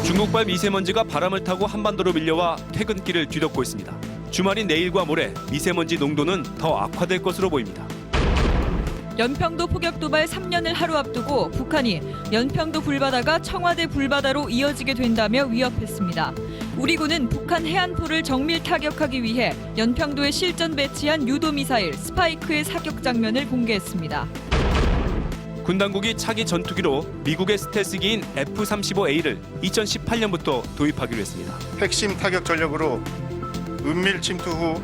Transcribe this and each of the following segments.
중국발 미세먼지가 바람을 타고 한반도로 밀려와 퇴근길을 뒤덮고 있습니다. 주말인 내일과 모레 미세먼지 농도는 더 악화될 것으로 보입니다. 연평도 포격 도발 3년을 하루 앞두고 북한이 연평도 불바다가 청와대 불바다로 이어지게 된다며 위협했습니다. 우리 군은 북한 해안포를 정밀 타격하기 위해 연평도에 실전 배치한 유도미사일 스파이크의 사격 장면을 공개했습니다. 군 당국이 차기 전투기로 미국의 스텔스기인 F-35A를 2018년부터 도입하기로 했습니다. 핵심 타격 전력으로 은밀 침투 후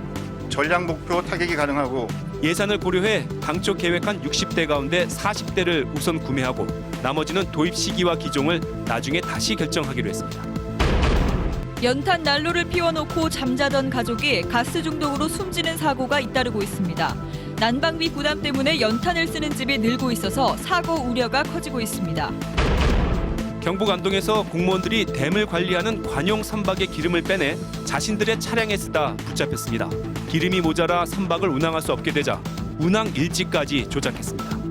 전략 목표 타격이 가능하고 예산을 고려해 당초 계획한 60대 가운데 40대를 우선 구매하고 나머지는 도입 시기와 기종을 나중에 다시 결정하기로 했습니다. 연탄 난로를 피워놓고 잠자던 가족이 가스 중독으로 숨지는 사고가 잇따르고 있습니다. 난방비 부담 때문에 연탄을 쓰는 집이 늘고 있어서 사고 우려가 커지고 있습니다. 경북 안동에서 공무원들이 댐을 관리하는 관용 선박의 기름을 빼내 자신들의 차량에 쓰다 붙잡혔습니다. 기름이 모자라 선박을 운항할 수 없게 되자 운항 일지까지 조작했습니다.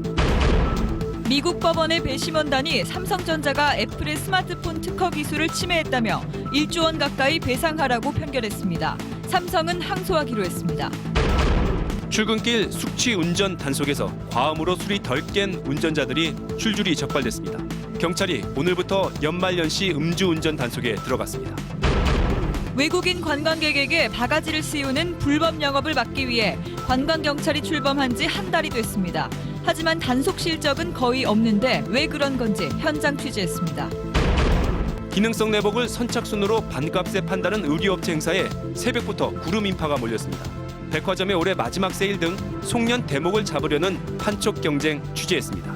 미국 법원의 배심원단이 삼성전자가 애플의 스마트폰 특허 기술을 침해했다며 1조 원 가까이 배상하라고 판결했습니다. 삼성은 항소하기로 했습니다. 출근길 숙취 운전 단속에서 과음으로 술이 덜 깬 운전자들이 줄줄이 적발됐습니다. 경찰이 오늘부터 연말연시 음주운전 단속에 들어갔습니다. 외국인 관광객에게 바가지를 씌우는 불법 영업을 막기 위해 관광경찰이 출범한 지 한 달이 됐습니다. 하지만 단속 실적은 거의 없는데 왜 그런 건지 현장 취재했습니다. 기능성 내복을 선착순으로 반값에 판다는 의류업체 행사에 새벽부터 구름 인파가 몰렸습니다. 백화점의 올해 마지막 세일 등 송년 대목을 잡으려는 판촉 경쟁 취재했습니다.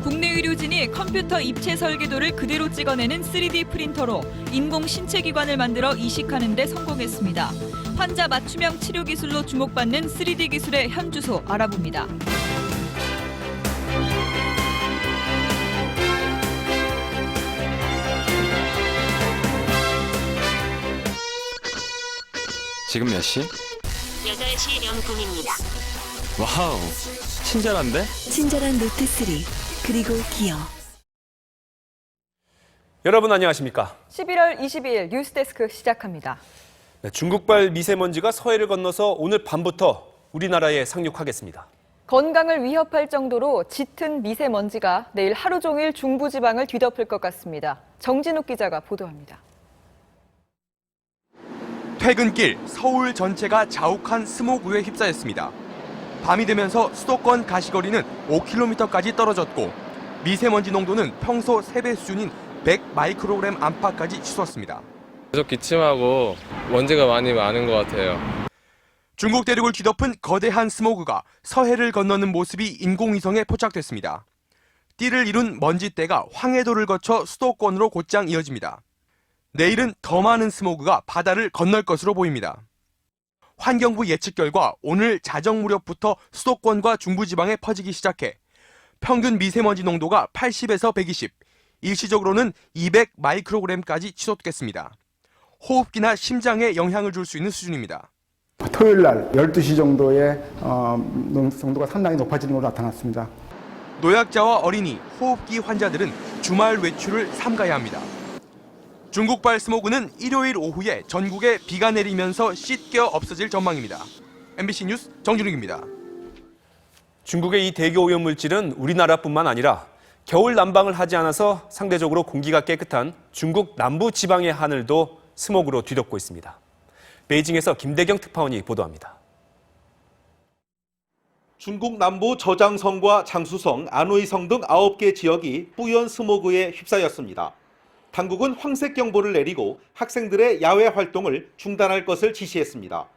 국내 의료진이 컴퓨터 입체 설계도를 그대로 찍어내는 3D 프린터로 인공 신체 기관을 만들어 이식하는 데 성공했습니다. 환자 맞춤형 치료 기술로 주목받는 3D 기술의 현주소 알아봅니다. 지금 몇 시? 8시 0분입니다. 와우, 친절한데? 친절한 노트3 그리고 기어. 여러분 안녕하십니까? 11월 22일 뉴스데스크 시작합니다. 네, 중국발 미세먼지가 서해를 건너서 오늘 밤부터 우리나라에 상륙하겠습니다. 건강을 위협할 정도로 짙은 미세먼지가 내일 하루 종일 중부지방을 뒤덮을 것 같습니다. 정진욱 기자가 보도합니다. 퇴근길 서울 전체가 자욱한 스모그에 휩싸였습니다. 밤이 되면서 수도권 가시거리는 5km까지 떨어졌고 미세먼지 농도는 평소 3배 수준인 100 마이크로그램 안팎까지 치솟았습니다. 계속 기침하고 먼지가 많이 많은 것 같아요. 중국 대륙을 뒤덮은 거대한 스모그가 서해를 건너는 모습이 인공위성에 포착됐습니다. 띠를 이룬 먼지대가 황해도를 거쳐 수도권으로 곧장 이어집니다. 내일은 더 많은 스모그가 바다를 건널 것으로 보입니다. 환경부 예측 결과 오늘 자정 무렵부터 수도권과 중부지방에 퍼지기 시작해 평균 미세먼지 농도가 80에서 120, 일시적으로는 200 마이크로그램까지 치솟겠습니다. 호흡기나 심장에 영향을 줄 수 있는 수준입니다. 토요일 날 12시 정도의 농도가 상당히 높아지는 것으로 나타났습니다. 노약자와 어린이, 호흡기 환자들은 주말 외출을 삼가야 합니다. 중국발 스모그는 일요일 오후에 전국에 비가 내리면서 씻겨 없어질 전망입니다. MBC 뉴스 정준욱입니다. 중국의 이 대기 오염 물질은 우리나라뿐만 아니라 겨울 난방을 하지 않아서 상대적으로 공기가 깨끗한 중국 남부 지방의 하늘도 스모그로 뒤덮고 있습니다. 베이징에서 김대경 특파원이 보도합니다. 중국 남부 저장성과 장수성, 안후이성 등 9개 지역이 뿌연 스모그에 휩싸였습니다. 당국은 황색 경보를 내리고 학생들의 야외 활동을 중단할 것을 지시했습니다.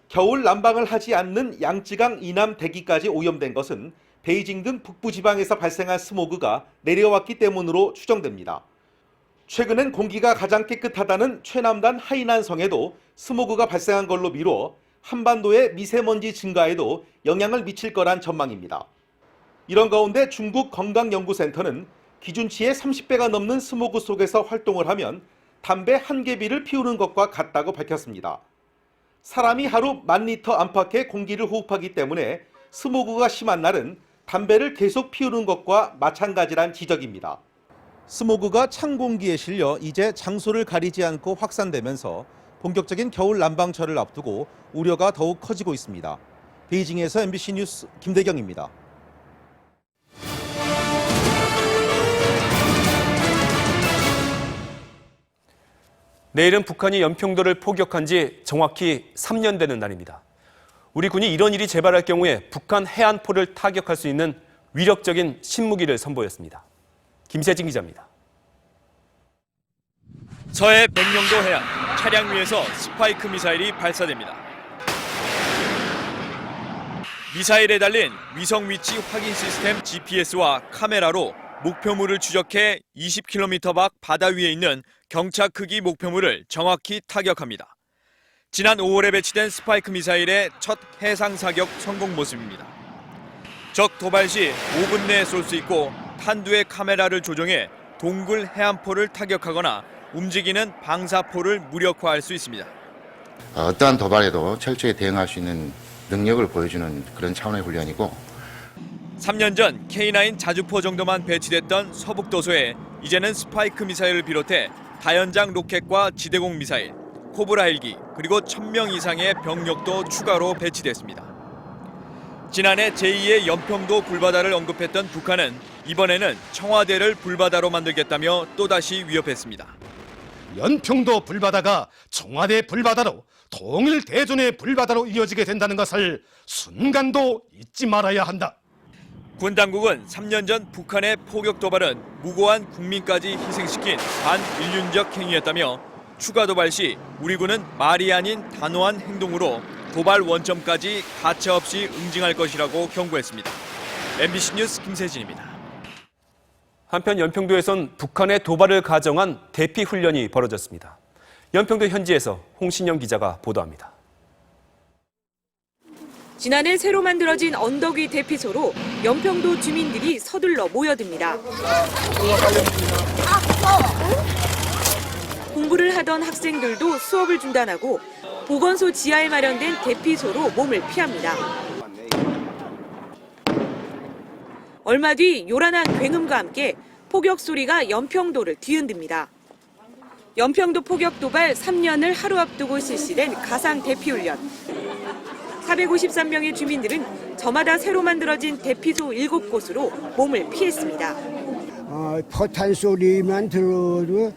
겨울 난방을 하지 않는 양쯔강 이남 대기까지 오염된 것은 베이징 등 북부 지방에서 발생한 스모그가 내려왔기 때문으로 추정됩니다. 최근엔 공기가 가장 깨끗하다는 최남단 하이난성에도 스모그가 발생한 걸로 미루어 한반도의 미세먼지 증가에도 영향을 미칠 거란 전망입니다. 이런 가운데 중국 건강연구센터는 기준치의 30배가 넘는 스모그 속에서 활동을 하면 담배 1개비를 피우는 것과 같다고 밝혔습니다. 사람이 하루 10,000리터 안팎의 공기를 호흡하기 때문에 스모그가 심한 날은 담배를 계속 피우는 것과 마찬가지란 지적입니다. 스모그가 찬 공기에 실려 이제 장소를 가리지 않고 확산되면서 본격적인 겨울 난방철을 앞두고 우려가 더욱 커지고 있습니다. 베이징에서 MBC 뉴스 김대경입니다. 내일은 북한이 연평도를 포격한 지 정확히 3년 되는 날입니다. 우리 군이 이런 일이 재발할 경우에 북한 해안포를 타격할 수 있는 위력적인 신무기를 선보였습니다. 김세진 기자입니다. 서해 백령도 해안, 차량 위에서 스파이크 미사일이 발사됩니다. 미사일에 달린 위성 위치 확인 시스템 GPS와 카메라로 목표물을 추적해 20km 밖 바다 위에 있는 경차 크기 목표물을 정확히 타격합니다. 지난 5월에 배치된 스파이크 미사일의 첫 해상 사격 성공 모습입니다. 적 도발 시 5분 내에 쏠 수 있고 탄두의 카메라를 조정해 동굴 해안포를 타격하거나 움직이는 방사포를 무력화할 수 있습니다. 어떠한 도발에도 철저히 대응할 수 있는 능력을 보여주는 그런 차원의 훈련이고 3년 전 K9 자주포 정도만 배치됐던 서북도서에 이제는 스파이크 미사일을 비롯해 다연장 로켓과 지대공 미사일, 코브라 헬기, 그리고 1000명 이상의 병력도 추가로 배치됐습니다. 지난해 제2의 연평도 불바다를 언급했던 북한은 이번에는 청와대를 불바다로 만들겠다며 또다시 위협했습니다. 연평도 불바다가 청와대 불바다로 통일 대전의 불바다로 이어지게 된다는 것을 순간도 잊지 말아야 한다. 군 당국은 3년 전 북한의 포격 도발은 무고한 국민까지 희생시킨 반인륜적 행위였다며 추가 도발 시 우리 군은 말이 아닌 단호한 행동으로 도발 원점까지 가차없이 응징할 것이라고 경고했습니다. MBC 뉴스 김세진입니다. 한편 연평도에선 북한의 도발을 가정한 대피 훈련이 벌어졌습니다. 연평도 현지에서 홍신영 기자가 보도합니다. 지난해 새로 만들어진 언덕 위 대피소로 연평도 주민들이 서둘러 모여듭니다. 공부를 하던 학생들도 수업을 중단하고 보건소 지하에 마련된 대피소로 몸을 피합니다. 얼마 뒤 요란한 굉음과 함께 포격 소리가 연평도를 뒤흔듭니다. 연평도 포격 도발 3년을 하루 앞두고 실시된 가상 대피훈련. 453명의 주민들은 저마다 새로 만들어진 대피소 7곳으로 몸을 피했습니다. 포탄 소리만 들어도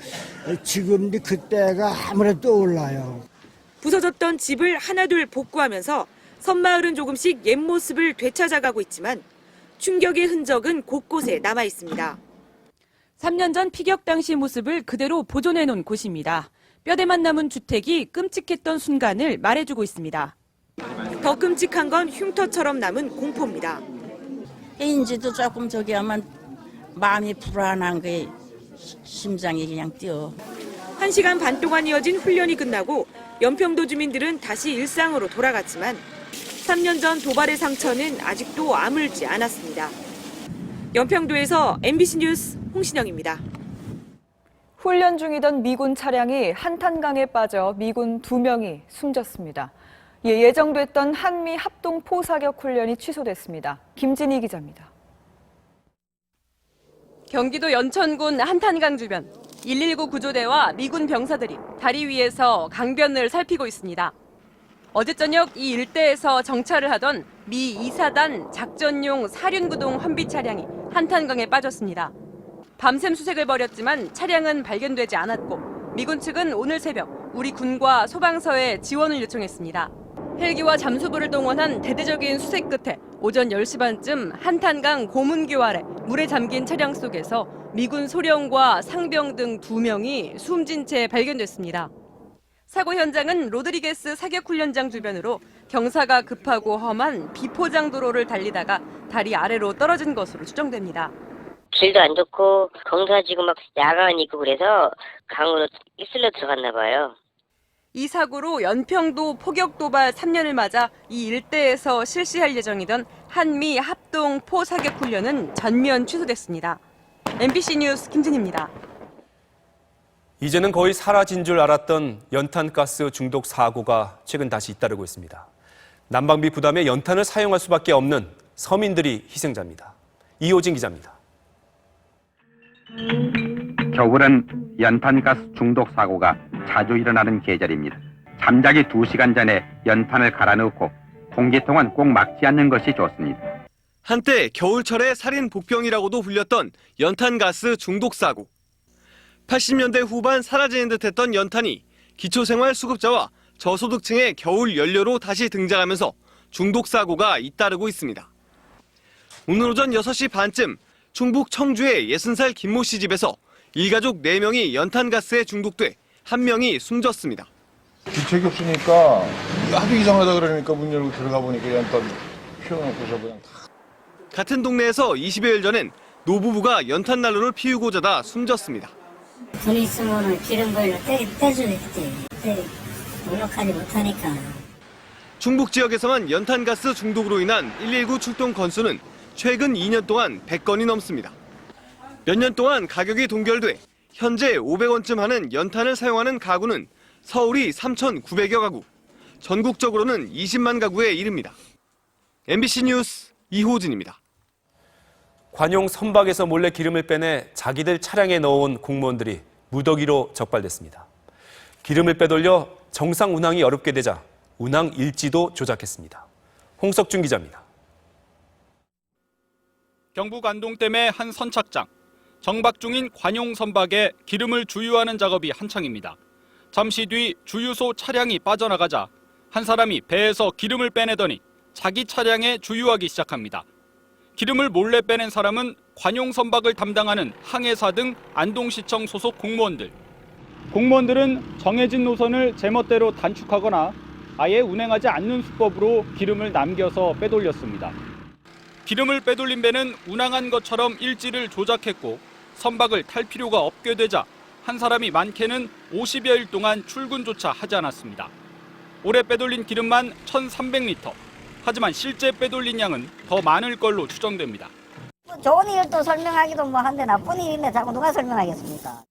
지금도 그때가 아무래도 떠올라요. 부서졌던 집을 하나둘 복구하면서 섬마을은 조금씩 옛 모습을 되찾아가고 있지만 충격의 흔적은 곳곳에 남아 있습니다. 3년 전 피격 당시 모습을 그대로 보존해놓은 곳입니다. 뼈대만 남은 주택이 끔찍했던 순간을 말해주고 있습니다. 더 끔찍한 건 흉터처럼 남은 공포입니다. 인지도 조금 저기 하면 마음이 불안한 게 심장이 그냥 뛰어. 1시간 반 동안 이어진 훈련이 끝나고 연평도 주민들은 다시 일상으로 돌아갔지만 3년 전 도발의 상처는 아직도 아물지 않았습니다. 연평도에서 MBC 뉴스 홍신영입니다. 훈련 중이던 미군 차량이 한탄강에 빠져 미군 2명이 숨졌습니다. 예정됐던 한미 합동 포사격 훈련이 취소됐습니다. 김진희 기자입니다. 경기도 연천군 한탄강 주변 119 구조대와 미군 병사들이 다리 위에서 강변을 살피고 있습니다. 어제 저녁 이 일대에서 정찰을 하던 미 2사단 작전용 사륜구동 환비 차량이 한탄강에 빠졌습니다. 밤샘 수색을 벌였지만 차량은 발견되지 않았고 미군 측은 오늘 새벽 우리 군과 소방서에 지원을 요청했습니다. 헬기와 잠수부를 동원한 대대적인 수색 끝에 오전 10시 반쯤 한탄강 고문교 아래 물에 잠긴 차량 속에서 미군 소령과 상병 등 2명이 숨진 채 발견됐습니다. 사고 현장은 로드리게스 사격훈련장 주변으로 경사가 급하고 험한 비포장 도로를 달리다가 다리 아래로 떨어진 것으로 추정됩니다. 길도 안 좋고 경사지고 막 야간이 있고 그래서 강으로 이슬러 들어갔나 봐요. 이 사고로 연평도 포격 도발 3년을 맞아 이 일대에서 실시할 예정이던 한미 합동 포사격 훈련은 전면 취소됐습니다. MBC 뉴스 김진희입니다. 이제는 거의 사라진 줄 알았던 연탄가스 중독 사고가 최근 다시 잇따르고 있습니다. 난방비 부담에 연탄을 사용할 수밖에 없는 서민들이 희생자입니다. 이호진 기자입니다. 겨울은 연탄가스 중독 사고가 자주 일어나는 계절입니다. 잠자기 2시간 전에 연탄을 갈아 넣고 공기통은 꼭 막지 않는 것이 좋습니다. 한때 겨울철의 살인 복병이라고도 불렸던 연탄가스 중독 사고. 80년대 후반 사라지는 듯했던 연탄이 기초생활 수급자와 저소득층의 겨울 연료로 다시 등장하면서 중독 사고가 잇따르고 있습니다. 오늘 오전 6시 반쯤 충북 청주의 60살 김모 씨 집에서 일가족 4명이 연탄가스에 중독돼 1명이 숨졌습니다. 기책이 없으니까 하도 이상하다 그러니까 문 열고 들어가 보니까 연탄 피워놓고서 그냥 다. 같은 동네에서 20여일 전엔 노부부가 연탄 난로를 피우고 자다 숨졌습니다. 돈 있으면 기름 걸로 떼주겠지. 그때 노력하지 못하니까. 충북 지역에서만 연탄가스 중독으로 인한 119 출동 건수는 최근 2년 동안 100건이 넘습니다. 몇 년 동안 가격이 동결돼 현재 500원쯤 하는 연탄을 사용하는 가구는 서울이 3,900여 가구, 전국적으로는 20만 가구에 이릅니다. MBC 뉴스 이호진입니다. 관용 선박에서 몰래 기름을 빼내 자기들 차량에 넣어온 공무원들이 무더기로 적발됐습니다. 기름을 빼돌려 정상 운항이 어렵게 되자 운항 일지도 조작했습니다. 홍석준 기자입니다. 경북 안동댐의 한 선착장. 정박 중인 관용 선박에 기름을 주유하는 작업이 한창입니다. 잠시 뒤 주유소 차량이 빠져나가자 한 사람이 배에서 기름을 빼내더니 자기 차량에 주유하기 시작합니다. 기름을 몰래 빼낸 사람은 관용 선박을 담당하는 항해사 등 안동시청 소속 공무원들. 공무원들은 정해진 노선을 제멋대로 단축하거나 아예 운행하지 않는 수법으로 기름을 남겨서 빼돌렸습니다. 기름을 빼돌린 배는 운항한 것처럼 일지를 조작했고 선박을 탈 필요가 없게 되자 한 사람이 많게는 50여일 동안 출근조차 하지 않았습니다. 올해 빼돌린 기름만 1,300리터. 하지만 실제 빼돌린 양은 더 많을 걸로 추정됩니다. 좋은 일도 설명하기도 한데 나쁜 일인데 자꾸 누가 설명하겠습니까?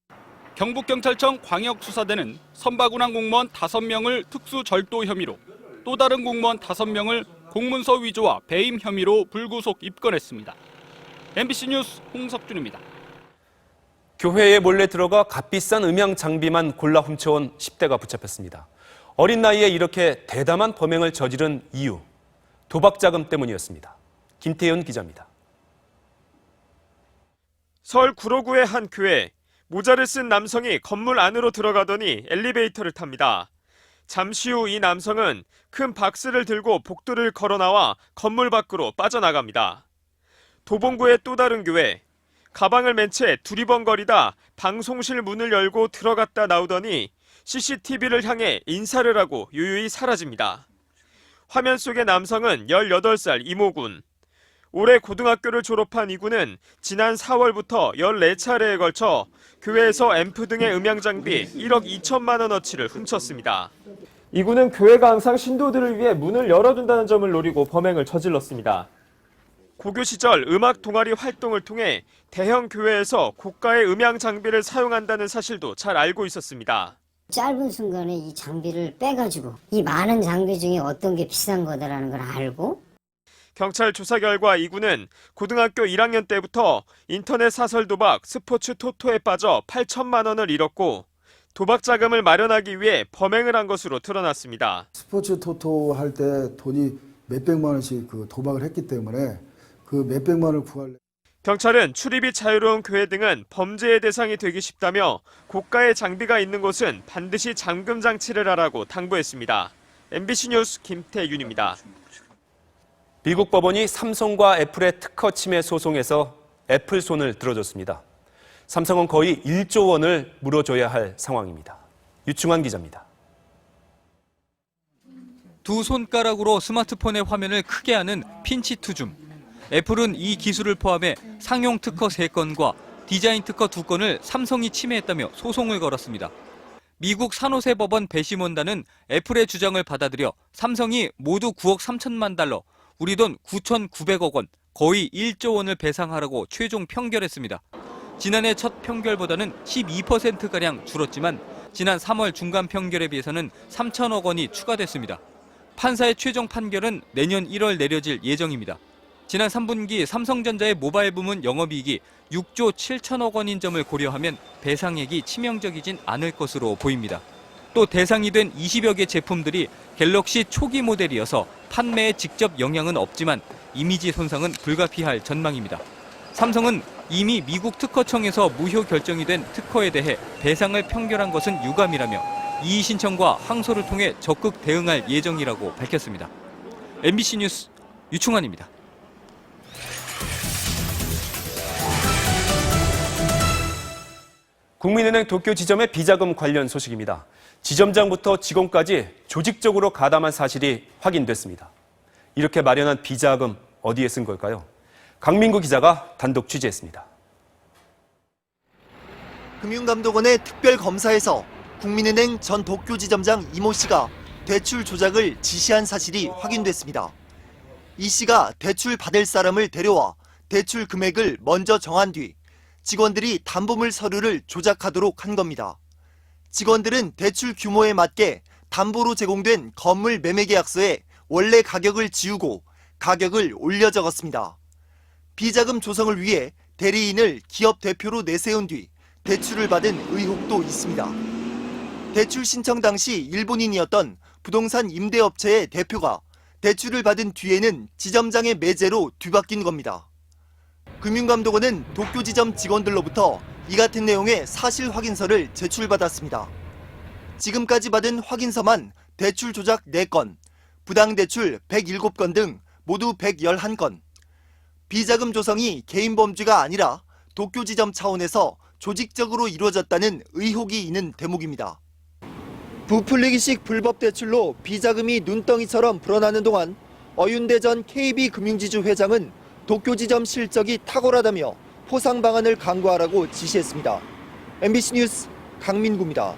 경북경찰청 광역수사대는 선박운항 공무원 5명을 특수절도 혐의로 또 다른 공무원 5명을 공문서 위조와 배임 혐의로 불구속 입건했습니다. MBC 뉴스 홍석준입니다. 교회에 몰래 들어가 값비싼 음향 장비만 골라 훔쳐온 10대가 붙잡혔습니다. 어린 나이에 이렇게 대담한 범행을 저지른 이유, 도박 자금 때문이었습니다. 김태현 기자입니다. 서울 구로구의 한 교회, 모자를 쓴 남성이 건물 안으로 들어가더니 엘리베이터를 탑니다. 잠시 후 이 남성은 큰 박스를 들고 복도를 걸어 나와 건물 밖으로 빠져나갑니다. 도봉구의 또 다른 교회, 가방을 맨 채 두리번거리다 방송실 문을 열고 들어갔다 나오더니 CCTV를 향해 인사를 하고 유유히 사라집니다. 화면 속의 남성은 18살 이모군. 올해 고등학교를 졸업한 이군은 지난 4월부터 14차례에 걸쳐 교회에서 앰프 등의 음향 장비 1억 2천만 원어치를 훔쳤습니다. 이군은 교회가 항상 신도들을 위해 문을 열어둔다는 점을 노리고 범행을 저질렀습니다. 고교 시절 음악 동아리 활동을 통해 대형 교회에서 고가의 음향 장비를 사용한다는 사실도 잘 알고 있었습니다. 짧은 순간에 이 장비를 빼가지고 이 많은 장비 중에 어떤 게 비싼 거다라는 걸 알고 경찰 조사 결과 이군은 고등학교 1학년 때부터 인터넷 사설 도박, 스포츠 토토에 빠져 8천만 원을 잃었고 도박 자금을 마련하기 위해 범행을 한 것으로 드러났습니다. 스포츠 토토 할 때 돈이 몇백만 원씩 도박을 했기 때문에 그 몇백만 원을 구할. 경찰은 출입이 자유로운 교회 등은 범죄의 대상이 되기 쉽다며 고가의 장비가 있는 곳은 반드시 잠금 장치를 하라고 당부했습니다. MBC 뉴스 김태윤입니다. 미국 법원이 삼성과 애플의 특허 침해 소송에서 애플 손을 들어줬습니다. 삼성은 거의 1조 원을 물어줘야 할 상황입니다. 유충환 기자입니다. 두 손가락으로 스마트폰의 화면을 크게 하는 핀치 투줌. 애플은 이 기술을 포함해 상용 특허 3건과 디자인 특허 2건을 삼성이 침해했다며 소송을 걸었습니다. 미국 산호세 법원 배심원단은 애플의 주장을 받아들여 삼성이 모두 9억 3천만 달러, 우리 돈 9,900억 원, 거의 1조 원을 배상하라고 최종 평결했습니다. 지난해 첫 평결보다는 12%가량 줄었지만 지난 3월 중간 평결에 비해서는 3천억 원이 추가됐습니다. 판사의 최종 판결은 내년 1월 내려질 예정입니다. 지난 3분기 삼성전자의 모바일 부문 영업이익이 6조 7천억 원인 점을 고려하면 배상액이 치명적이진 않을 것으로 보입니다. 또 대상이 된 20여 개 제품들이 갤럭시 초기 모델이어서 판매에 직접 영향은 없지만 이미지 손상은 불가피할 전망입니다. 삼성은 이미 미국 특허청에서 무효 결정이 된 특허에 대해 배상을 평결한 것은 유감이라며 이의 신청과 항소를 통해 적극 대응할 예정이라고 밝혔습니다. MBC 뉴스 유충환입니다. 국민은행 도쿄 지점의 비자금 관련 소식입니다. 지점장부터 직원까지 조직적으로 가담한 사실이 확인됐습니다. 이렇게 마련한 비자금 어디에 쓴 걸까요? 강민구 기자가 단독 취재했습니다. 금융감독원의 특별검사에서 국민은행 전 도쿄 지점장 이모 씨가 대출 조작을 지시한 사실이 확인됐습니다. 이 씨가 대출 받을 사람을 데려와 대출 금액을 먼저 정한 뒤 직원들이 담보물 서류를 조작하도록 한 겁니다. 직원들은 대출 규모에 맞게 담보로 제공된 건물 매매 계약서에 원래 가격을 지우고 가격을 올려 적었습니다. 비자금 조성을 위해 대리인을 기업 대표로 내세운 뒤 대출을 받은 의혹도 있습니다. 대출 신청 당시 일본인이었던 부동산 임대업체의 대표가 대출을 받은 뒤에는 지점장의 매제로 뒤바뀐 겁니다. 금융감독원은 도쿄 지점 직원들로부터 이 같은 내용의 사실 확인서를 제출받았습니다. 지금까지 받은 확인서만 대출 조작 4건, 부당대출 107건 등 모두 111건. 비자금 조성이 개인 범죄가 아니라 도쿄 지점 차원에서 조직적으로 이루어졌다는 의혹이 있는 대목입니다. 부풀리기식 불법 대출로 비자금이 눈덩이처럼 불어나는 동안 어윤대 전 KB금융지주 회장은 도쿄 지점 실적이 탁월하다며 포상 방안을 강구하라고 지시했습니다. MBC 뉴스 강민구입니다.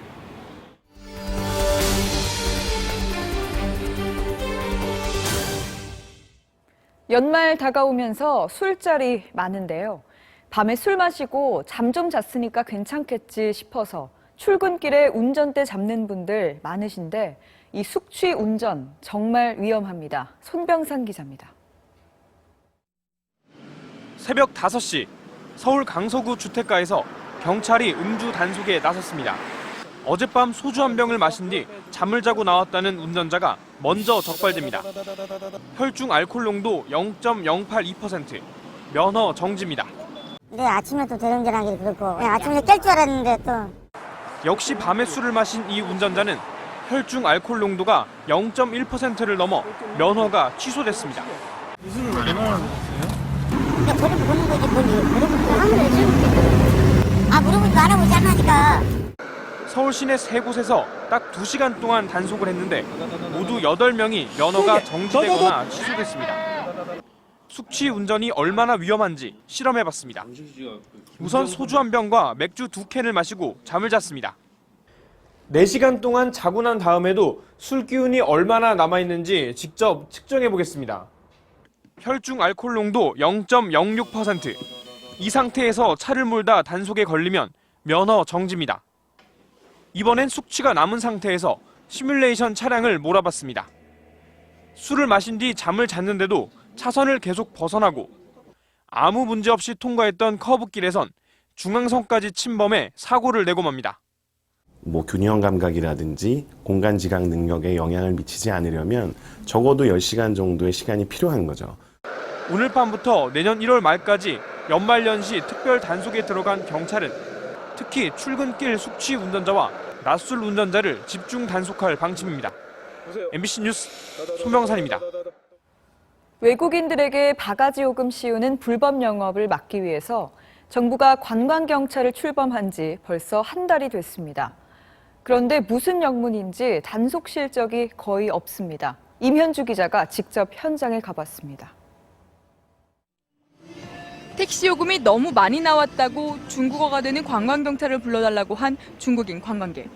연말 다가오면서 술자리 많은데요. 밤에 술 마시고 잠 좀 잤으니까 괜찮겠지 싶어서 출근길에 운전대 잡는 분들 많으신데 이 숙취 운전 정말 위험합니다. 손병상 기자입니다. 새벽 5시 서울 강서구 주택가에서 경찰이 음주 단속에 나섰습니다. 어젯밤 소주 한 병을 마신 뒤 잠을 자고 나왔다는 운전자가 먼저 적발됩니다. 혈중 알코올 농도 0.082%, 면허 정지입니다. 네, 아침에 또 대령전하기 그렇고 아침에 깰 줄 알았는데 또. 역시 밤에 술을 마신 이 운전자는 혈중 알코올 농도가 0.1%를 넘어 면허가 취소됐습니다. 술을 얼마나 먹었어요? 그냥 버리고 보는 거지 버리고 하면 물어보지도 안 하고 짠하니까. 서울 시내 3곳에서 딱 2시간 동안 단속을 했는데 모두 8명이 면허가 정지되거나 취소됐습니다. 숙취 운전이 얼마나 위험한지 실험해봤습니다. 우선 소주 한 병과 맥주 2캔을 마시고 잠을 잤습니다. 4시간 동안 자고 난 다음에도 술 기운이 얼마나 남아있는지 직접 측정해보겠습니다. 혈중 알코올 농도 0.06%. 이 상태에서 차를 몰다 단속에 걸리면 면허 정지입니다. 이번엔 숙취가 남은 상태에서 시뮬레이션 차량을 몰아봤습니다. 술을 마신 뒤 잠을 잤는데도 차선을 계속 벗어나고 아무 문제 없이 통과했던 커브길에선 중앙선까지 침범해 사고를 내고 맙니다. 균형 감각이라든지 공간 지각 능력에 영향을 미치지 않으려면 적어도 10시간 정도의 시간이 필요한 거죠. 오늘 밤부터 내년 1월 말까지 연말연시 특별 단속에 들어간 경찰은 특히 출근길 숙취 운전자와 낮술 운전자를 집중 단속할 방침입니다. MBC 뉴스 손병산입니다. 외국인들에게 바가지 요금 씌우는 불법 영업을 막기 위해서 정부가 관광경찰을 출범한 지 벌써 한 달이 됐습니다. 그런데 무슨 영문인지 단속 실적이 거의 없습니다. 임현주 기자가 직접 현장에 가봤습니다. 택시 요금이 너무 많이 나왔다고 중국어가 되는 관광경찰을 불러달라고 한 중국인 관광객.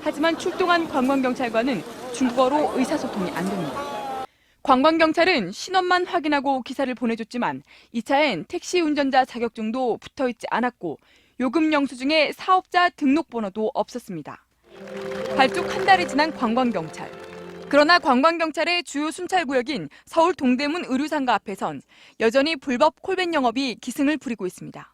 하지만 출동한 관광경찰과는 중국어로 의사소통이 안 됩니다. 관광경찰은 신원만 확인하고 기사를 보내줬지만 이 차엔 택시 운전자 자격증도 붙어있지 않았고 요금 영수증에 사업자 등록번호도 없었습니다. 발족 한 달이 지난 관광경찰. 그러나 관광경찰의 주요 순찰구역인 서울 동대문 의류상가 앞에선 여전히 불법 콜밴 영업이 기승을 부리고 있습니다.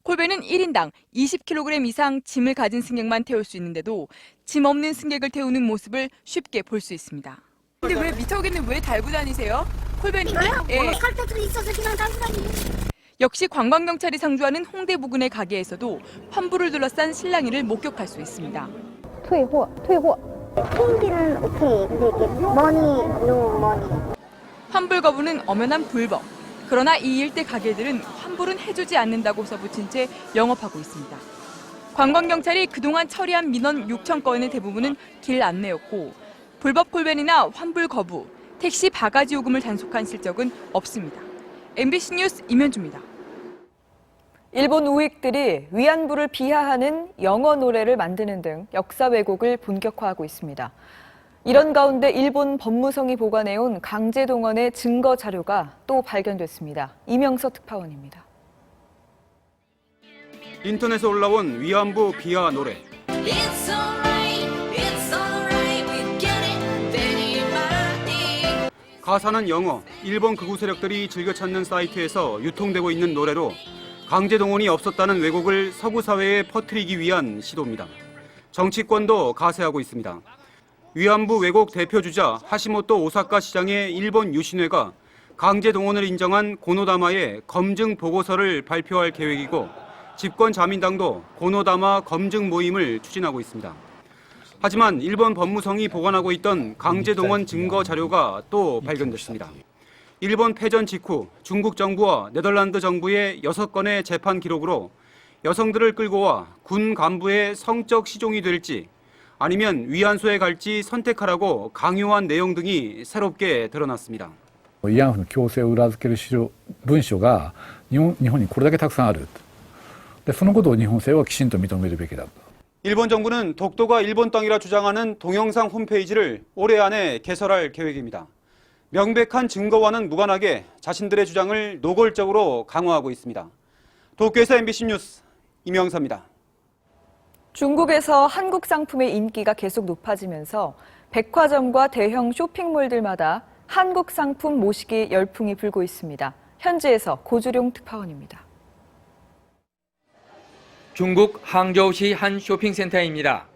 콜밴은 1인당 20kg 이상 짐을 가진 승객만 태울 수 있는데도 짐 없는 승객을 태우는 모습을 쉽게 볼 수 있습니다. 근데 왜 미터기는 왜 달고 다니세요? 콜밴이? 예. 살 때도 있어서 그냥 달고 다니. 역시 관광경찰이 상주하는 홍대 부근의 가게에서도 환불을 둘러싼 실랑이를 목격할 수 있습니다. 退货. 페인트는 오케이. 근데 이렇게 머니, 노 머니. 환불 거부는 엄연한 불법. 그러나 이 일대 가게들은 환불은 해주지 않는다고 써붙인 채 영업하고 있습니다. 관광경찰이 그동안 처리한 민원 6천 건의 대부분은 길 안내였고 불법 콜밴이나 환불 거부, 택시 바가지 요금을 단속한 실적은 없습니다. MBC 뉴스 임현주입니다. 일본 우익들이 위안부를 비하하는 영어 노래를 만드는 등 역사 왜곡을 본격화하고 있습니다. 이런 가운데 일본 법무성이 보관해온 강제동원의 증거 자료가 또 발견됐습니다. 이명서 특파원입니다. 인터넷에 올라온 위안부 비하 노래. 가사는 영어, 일본 극우 세력들이 즐겨 찾는 사이트에서 유통되고 있는 노래로 강제동원이 없었다는 왜곡을 서구 사회에 퍼뜨리기 위한 시도입니다. 정치권도 가세하고 있습니다. 위안부 왜곡 대표주자 하시모토 오사카 시장의 일본 유신회가 강제동원을 인정한 고노다마의 검증 보고서를 발표할 계획이고 집권 자민당도 고노다마 검증 모임을 추진하고 있습니다. 하지만 일본 법무성이 보관하고 있던 강제동원 증거 자료가 또 발견됐습니다. 일본 패전 직후 중국 정부와 네덜란드 정부의 6건의 재판 기록으로 여성들을 끌고 와 군 간부의 성적 시종이 될지 아니면 위안소에 갈지 선택하라고 강요한 내용 등이 새롭게 드러났습니다. 慰安婦の強制を裏付ける文書が日本にこれだけたくさんある。でそのことを日本政府はきちんと認めるべきだと。 일본 정부는 독도가 일본 땅이라 주장하는 동영상 홈페이지를 올해 안에 개설할 계획입니다. 명백한 증거와는 무관하게 자신들의 주장을 노골적으로 강화하고 있습니다. 도쿄에서 MBC 뉴스 이명서입니다. 중국에서 한국 상품의 인기가 계속 높아지면서 백화점과 대형 쇼핑몰들마다 한국 상품 모시기 열풍이 불고 있습니다. 현지에서 고주룡 특파원입니다. 중국 항저우시 한 쇼핑센터입니다.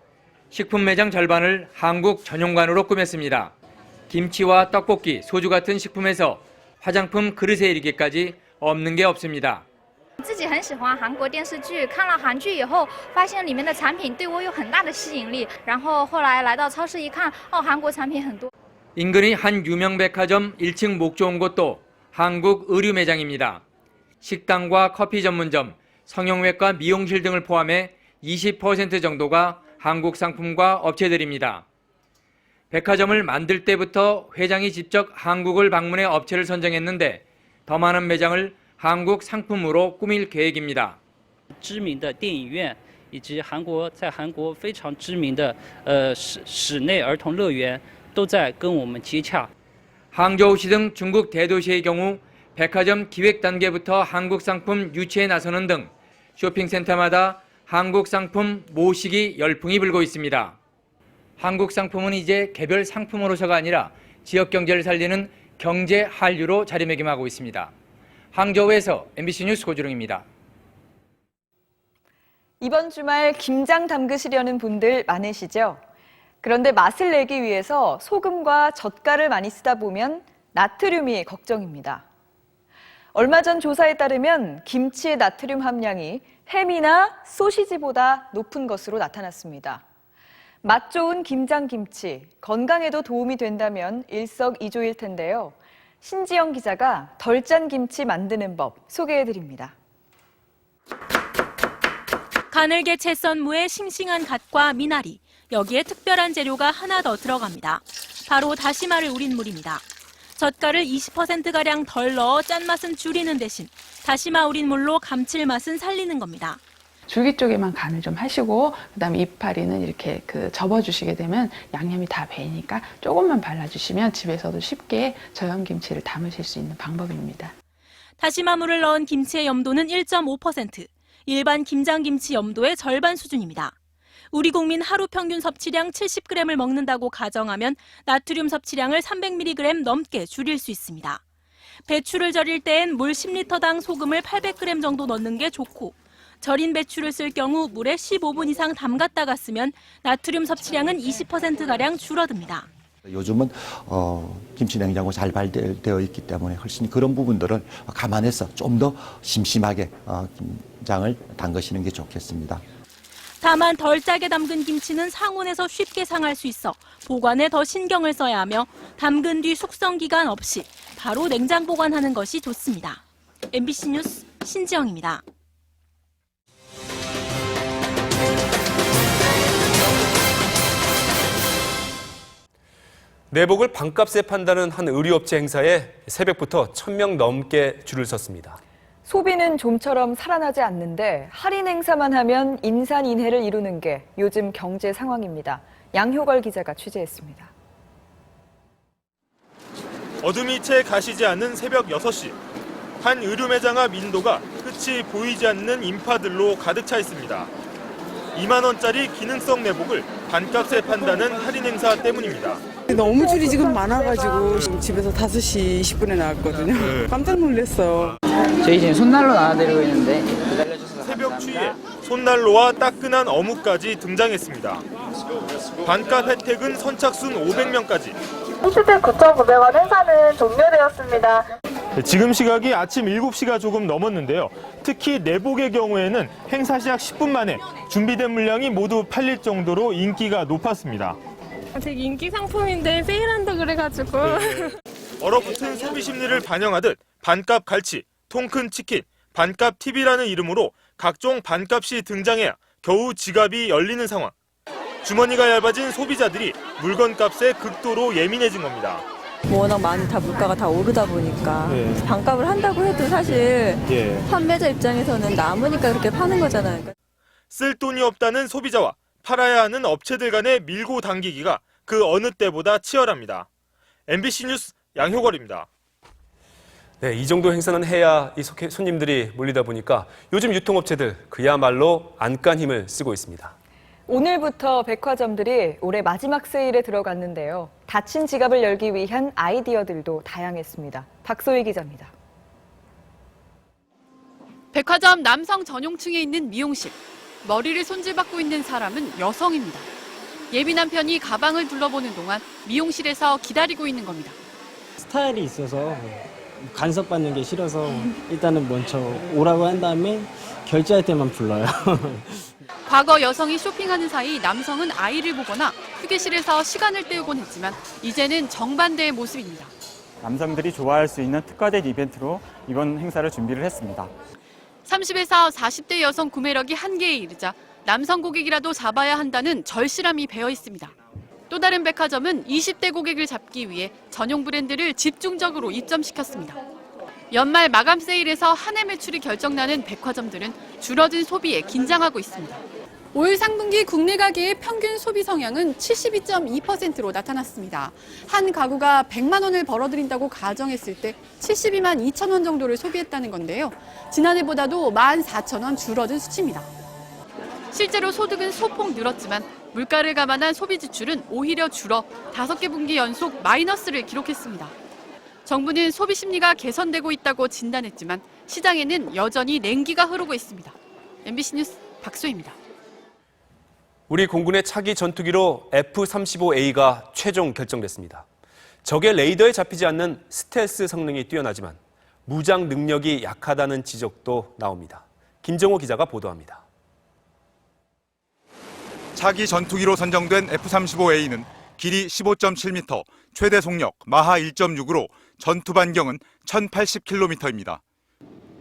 식품 매장 절반을 한국 전용관으로 꾸몄습니다. 김치와 떡볶이, 소주 같은 식품에서 화장품 그릇에 이르기까지 없는 게 없습니다. 自己很喜欢韩国电视剧，看了韩剧以后，发现里面的产品对我有很大的吸引力，然后后来来到超市一看，韩国产品很多。 인근의 한 유명 백화점 1층 목 좋은 곳도 한국 의류 매장입니다. 식당과 커피 전문점, 성형외과 미용실 등을 포함해 20% 정도가 한국 상품과 업체들입니다. 백화점을 만들 때부터 회장이 직접 한국을 방문해 업체를 선정했는데 더 많은 매장을 한국 상품으로 꾸밀 계획입니다. 知名的电影院以及在韩国非常知名的室内儿童乐园都在跟我们接洽. 항저우시 등 중국 대도시의 경우 백화점 기획 단계부터 한국 상품 유치에 나서는 등 쇼핑센터마다 한국 상품 모시기 열풍이 불고 있습니다. 한국 상품은 이제 개별 상품으로서가 아니라 지역 경제를 살리는 경제 한류로 자리매김하고 있습니다. 항저우에서 MBC 뉴스 고주룡입니다. 이번 주말 김장 담그시려는 분들 많으시죠? 그런데 맛을 내기 위해서 소금과 젓갈을 많이 쓰다 보면 나트륨이 걱정입니다. 얼마 전 조사에 따르면 김치의 나트륨 함량이 햄이나 소시지보다 높은 것으로 나타났습니다. 맛 좋은 김장김치, 건강에도 도움이 된다면 일석이조일 텐데요. 신지영 기자가 덜 짠 김치 만드는 법 소개해드립니다. 가늘게 채 썬 무에 싱싱한 갓과 미나리, 여기에 특별한 재료가 하나 더 들어갑니다. 바로 다시마를 우린 물입니다. 젓갈을 20%가량 덜 넣어 짠맛은 줄이는 대신 다시마 우린 물로 감칠맛은 살리는 겁니다. 줄기 쪽에만 간을 좀 하시고 그다음에 이파리는 이렇게 접어주시게 되면 양념이 다 배이니까 조금만 발라주시면 집에서도 쉽게 저염김치를 담으실 수 있는 방법입니다. 다시마물을 넣은 김치의 염도는 1.5%, 일반 김장김치 염도의 절반 수준입니다. 우리 국민 하루 평균 섭취량 70g을 먹는다고 가정하면 나트륨 섭취량을 300mg 넘게 줄일 수 있습니다. 배추를 절일 땐 물 10리터당 소금을 800g 정도 넣는 게 좋고 절인 배추를 쓸 경우 물에 15분 이상 담갔다가 쓰면 나트륨 섭취량은 20%가량 줄어듭니다. 요즘은 김치 냉장고 잘 발달되어 있기 때문에 훨씬 그런 부분들을 감안해서 좀 더 심심하게 김장을 담그시는 게 좋겠습니다. 다만 덜 짜게 담근 김치는 상온에서 쉽게 상할 수 있어 보관에 더 신경을 써야 하며 담근 뒤 숙성 기간 없이 바로 냉장 보관하는 것이 좋습니다. MBC 뉴스 신지영입니다. 내복을 반값에 판다는 한 의류업체 행사에 새벽부터 1,000명 넘게 줄을 섰습니다. 소비는 좀처럼 살아나지 않는데 할인 행사만 하면 인산인해를 이루는 게 요즘 경제 상황입니다. 양효걸 기자가 취재했습니다. 어둠이 채 가시지 않는 새벽 6시. 한 의류 매장 앞 인도가 끝이 보이지 않는 인파들로 가득 차 있습니다. 2만 원짜리 기능성 내복을 반값에 판다는 할인 행사 때문입니다. 너무 줄이 지금 많아가지고 지금 집에서 5시 20분에 나왔거든요. 깜짝 놀랐어요. 저희 지금 손난로 나와드리고 있는데 기다려주셔서 새벽 추위에 손난로와 따끈한 어묵까지 등장했습니다. 반값 혜택은 선착순 500명까지. 30대 9,900원 행사는 종료되었습니다. 지금 시각이 아침 7시가 조금 넘었는데요. 특히 내복의 경우에는 행사 시작 10분 만에 준비된 물량이 모두 팔릴 정도로 인기가 높았습니다. 되게 인기 상품인데 세일한다 그래가지고. 얼어붙은 소비 심리를 반영하듯 반값 갈치, 통큰 치킨, 반값 TV라는 이름으로 각종 반값이 등장해야 겨우 지갑이 열리는 상황. 주머니가 얇아진 소비자들이 물건값에 극도로 예민해진 겁니다. 워낙 많이 다 물가가 다 오르다 보니까 반값을 한다고 해도 사실 판매자 입장에서는 남으니까 그렇게 파는 거잖아요. 쓸 돈이 없다는 소비자와 팔아야 하는 업체들 간의 밀고 당기기가 그 어느 때보다 치열합니다. MBC 뉴스 양효걸입니다. 네, 이 정도 행사는 해야 이 손님들이 몰리다 보니까 요즘 유통업체들 그야말로 안간 힘을 쓰고 있습니다. 오늘부터 백화점들이 올해 마지막 세일에 들어갔는데요. 닫힌 지갑을 열기 위한 아이디어들도 다양했습니다. 박소희 기자입니다. 백화점 남성 전용층에 있는 미용실. 머리를 손질받고 있는 사람은 여성입니다. 예민한 편이 가방을 둘러보는 동안 미용실에서 기다리고 있는 겁니다. 스타일이 있어서 간섭받는 게 싫어서 일단은 먼저 오라고 한 다음에 결제할 때만 불러요. 과거 여성이 쇼핑하는 사이 남성은 아이를 보거나 휴게실에서 시간을 때우곤 했지만 이제는 정반대의 모습입니다. 남성들이 좋아할 수 있는 특화된 이벤트로 이번 행사를 준비를 했습니다. 30에서 40대 여성 구매력이 한계에 이르자 남성 고객이라도 잡아야 한다는 절실함이 배어 있습니다. 또 다른 백화점은 20대 고객을 잡기 위해 전용 브랜드를 집중적으로 입점시켰습니다. 연말 마감 세일에서 한 해 매출이 결정나는 백화점들은 줄어든 소비에 긴장하고 있습니다. 올 상분기 국내 가계의 평균 소비 성향은 72.2%로 나타났습니다. 한 가구가 100만 원을 벌어들인다고 가정했을 때 72만 2천 원 정도를 소비했다는 건데요. 지난해보다도 14,000원 줄어든 수치입니다. 실제로 소득은 소폭 늘었지만 물가를 감안한 소비 지출은 오히려 줄어 5개 분기 연속 마이너스를 기록했습니다. 정부는 소비 심리가 개선되고 있다고 진단했지만 시장에는 여전히 냉기가 흐르고 있습니다. MBC 뉴스 박소희입니다. 우리 공군의 차기 전투기로 F-35A가 최종 결정됐습니다. 적의 레이더에 잡히지 않는 스텔스 성능이 뛰어나지만 무장 능력이 약하다는 지적도 나옵니다. 김정호 기자가 보도합니다. 차기 전투기로 선정된 F-35A는 길이 15.7m, 최대 속력 마하 1.6으로 전투 반경은 1080km입니다.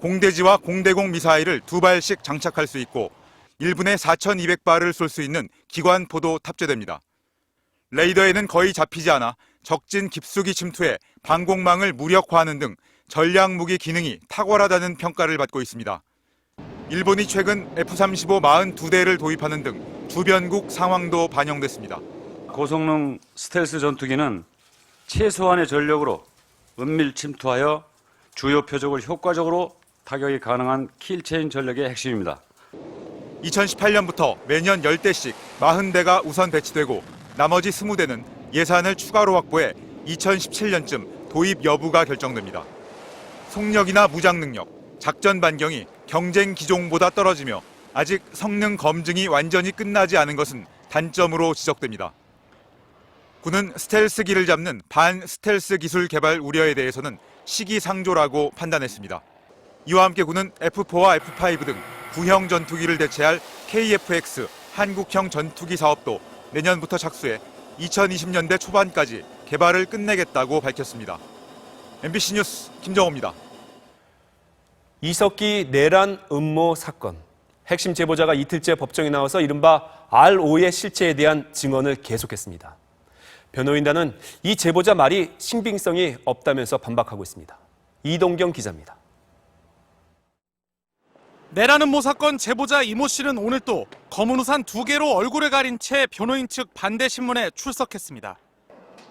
공대지와 공대공 미사일을 2발씩 장착할 수 있고 1분에 4200발을 쏠 수 있는 기관포도 탑재됩니다. 레이더에는 거의 잡히지 않아 적진 깊숙이 침투해 방공망을 무력화하는 등 전략무기 기능이 탁월하다는 평가를 받고 있습니다. 일본이 최근 F-35 42대를 도입하는 등 주변국 상황도 반영됐습니다. 고성능 스텔스 전투기는 최소한의 전력으로 은밀 침투하여 주요 표적을 효과적으로 타격이 가능한 킬체인 전력의 핵심입니다. 2018년부터 매년 10대씩 40대가 우선 배치되고 나머지 20대는 예산을 추가로 확보해 2017년쯤 도입 여부가 결정됩니다. 속력이나 무장 능력, 작전 반경이 경쟁 기종보다 떨어지며 아직 성능 검증이 완전히 끝나지 않은 것은 단점으로 지적됩니다. 군은 스텔스기를 잡는 반 스텔스 기술 개발 우려에 대해서는 시기상조라고 판단했습니다. 이와 함께 군은 F4와 F5 등 구형 전투기를 대체할 KF-X 한국형 전투기 사업도 내년부터 착수해 2020년대 초반까지 개발을 끝내겠다고 밝혔습니다. MBC 뉴스 김정호입니다. 이석기 내란 음모 사건. 핵심 제보자가 이틀째 법정에 나와서 이른바 R5의 실체에 대한 증언을 계속했습니다. 변호인단은 이 제보자 말이 신빙성이 없다면서 반박하고 있습니다. 이동경 기자입니다. 내란 음모 사건 제보자 이모 씨는 오늘 또 검은 우산 2개로 얼굴을 가린 채 변호인 측 반대 신문에 출석했습니다.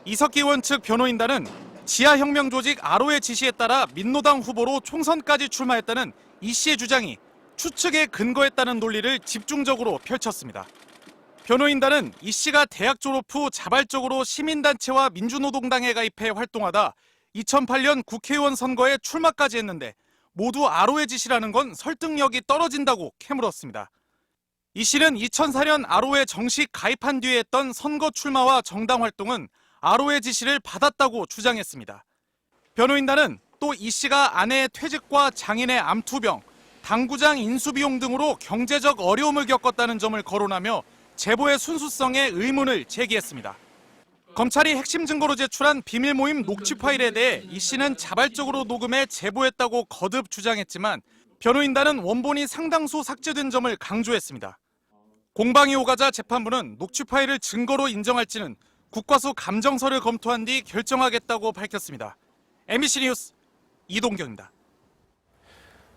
이석기 의원 측 변호인단은 지하혁명 조직 R5의 지시에 따라 민노당 후보로 총선까지 출마했다는 이 씨의 주장이 추측에 근거했다는 논리를 집중적으로 펼쳤습니다. 변호인단은 이 씨가 대학 졸업 후 자발적으로 시민단체와 민주노동당에 가입해 활동하다 2008년 국회의원 선거에 출마까지 했는데 모두 R5의 지시라는 건 설득력이 떨어진다고 캐물었습니다. 이 씨는 2004년 R5에 정식 가입한 뒤에 했던 선거 출마와 정당 활동은 R5의 지시를 받았다고 주장했습니다. 변호인단은 또 이 씨가 아내의 퇴직과 장인의 암투병, 당구장 인수비용 등으로 경제적 어려움을 겪었다는 점을 거론하며 제보의 순수성에 의문을 제기했습니다. 검찰이 핵심 증거로 제출한 비밀 모임 녹취 파일에 대해 이 씨는 자발적으로 녹음해 제보했다고 거듭 주장했지만 변호인단은 원본이 상당수 삭제된 점을 강조했습니다. 공방이 오가자 재판부는 녹취 파일을 증거로 인정할지는 국과수 감정서를 검토한 뒤 결정하겠다고 밝혔습니다. MBC 뉴스 이동경입니다.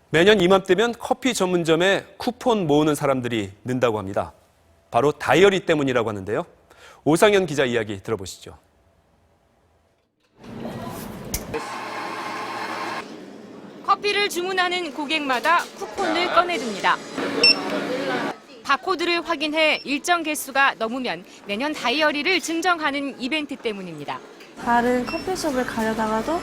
매년 이맘때면 커피 전문점에 쿠폰 모으는 사람들이 는다고 합니다. 바로 다이어리 때문이라고 하는데요. 오상현 기자 이야기 들어보시죠. 커피를 주문하는 고객마다 쿠폰을 꺼내듭니다. 바코드를 확인해 일정 개수가 넘으면 매년 다이어리를 증정하는 이벤트 때문입니다. 다른 커피숍을 가려다가도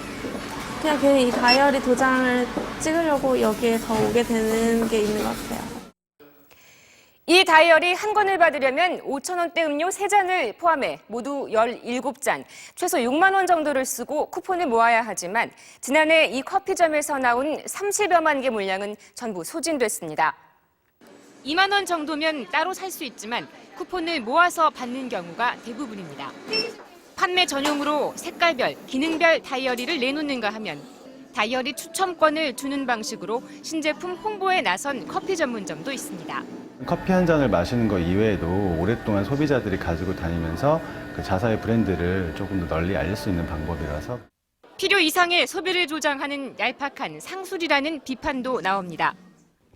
그냥 괜히 이 다이어리 도장을 찍으려고 여기에 더 오게 되는 게 있는 것 같아요. 이 다이어리 한 권을 받으려면 5,000원대 음료 3잔을 포함해 모두 17잔, 최소 6만 원 정도를 쓰고 쿠폰을 모아야 하지만 지난해 이 커피점에서 나온 30여만 개 물량은 전부 소진됐습니다. 2만 원 정도면 따로 살 수 있지만 쿠폰을 모아서 받는 경우가 대부분입니다. 판매 전용으로 색깔별, 기능별 다이어리를 내놓는가 하면 다이어리 추첨권을 주는 방식으로 신제품 홍보에 나선 커피 전문점도 있습니다. 커피 한 잔을 마시는 것 이외에도 오랫동안 소비자들이 가지고 다니면서 그 자사의 브랜드를 조금 더 널리 알릴 수 있는 방법이라서 필요 이상의 소비를 조장하는 얄팍한 상술이라는 비판도 나옵니다.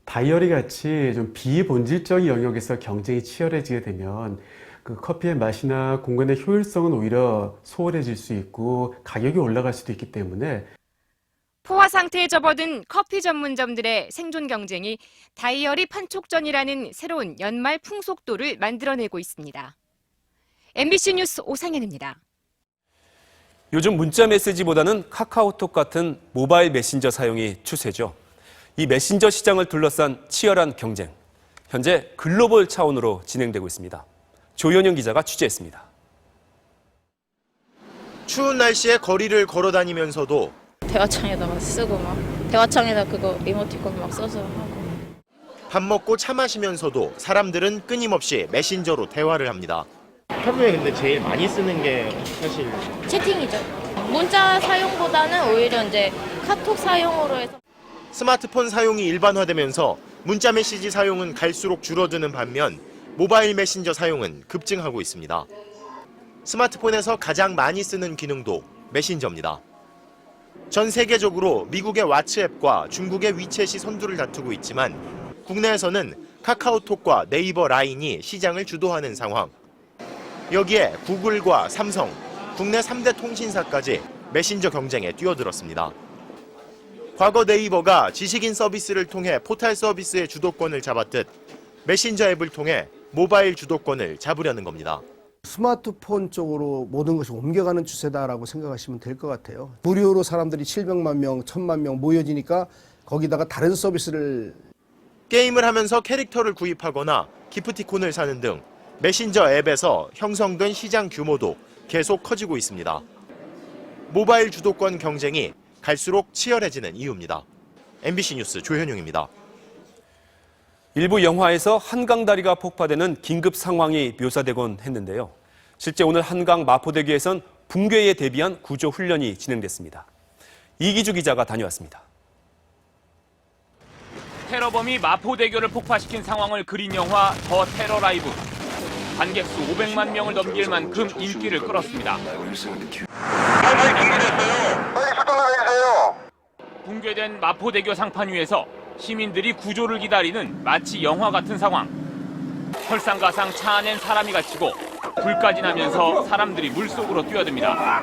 다이어리 같이 좀 비본질적인 영역에서 경쟁이 치열해지게 되면 그 커피의 맛이나 공간의 효율성은 오히려 소홀해질 수 있고 가격이 올라갈 수도 있기 때문에 포화 상태에 접어든 커피 전문점들의 생존 경쟁이 다이어리 판촉전이라는 새로운 연말 풍속도를 만들어내고 있습니다. MBC 뉴스 오상현입니다. 요즘 문자 메시지보다는 카카오톡 같은 모바일 메신저 사용이 추세죠. 이 메신저 시장을 둘러싼 치열한 경쟁. 현재 글로벌 차원으로 진행되고 있습니다. 조현영 기자가 취재했습니다. 추운 날씨에 거리를 걸어 다니면서도 대화창에다가 쓰고 막 대화창에다 그거 이모티콘 막 써서 하고. 밥 먹고 차 마시면서도 사람들은 끊임없이 메신저로 대화를 합니다. 하루에 근데 제일 많이 쓰는 게 사실 채팅이죠. 문자 사용보다는 오히려 이제 카톡 사용으로 해서. 스마트폰 사용이 일반화되면서 문자 메시지 사용은 갈수록 줄어드는 반면 모바일 메신저 사용은 급증하고 있습니다. 스마트폰에서 가장 많이 쓰는 기능도 메신저입니다. 전 세계적으로 미국의 왓츠앱과 중국의 위챗이 선두를 다투고 있지만 국내에서는 카카오톡과 네이버 라인이 시장을 주도하는 상황. 여기에 구글과 삼성, 국내 3대 통신사까지 메신저 경쟁에 뛰어들었습니다. 과거 네이버가 지식인 서비스를 통해 포털 서비스의 주도권을 잡았듯 메신저 앱을 통해 모바일 주도권을 잡으려는 겁니다. 스마트폰 쪽으로 모든 것이 옮겨가는 추세다라고 생각하시면 될 것 같아요. 무료로 사람들이 700만 명, 1000만 명 모여지니까 거기다가 다른 서비스를 게임을 하면서 캐릭터를 구입하거나 기프티콘을 사는 등 메신저 앱에서 형성된 시장 규모도 계속 커지고 있습니다. 모바일 주도권 경쟁이 갈수록 치열해지는 이유입니다. MBC 뉴스 조현용입니다. 일부 영화에서 한강다리가 폭파되는 긴급 상황이 묘사되곤 했는데요. 실제 오늘 한강 마포대교에선 붕괴에 대비한 구조 훈련이 진행됐습니다. 이기주 기자가 다녀왔습니다. 테러범이 마포대교를 폭파시킨 상황을 그린 영화 더 테러 라이브. 관객 수 500만 명을 넘길 만큼 인기를 끌었습니다. 붕괴된 마포대교 상판 위에서 시민들이 구조를 기다리는 마치 영화 같은 상황. 설상가상 차 안엔 사람이 갇히고 불까지 나면서 사람들이 물속으로 뛰어듭니다.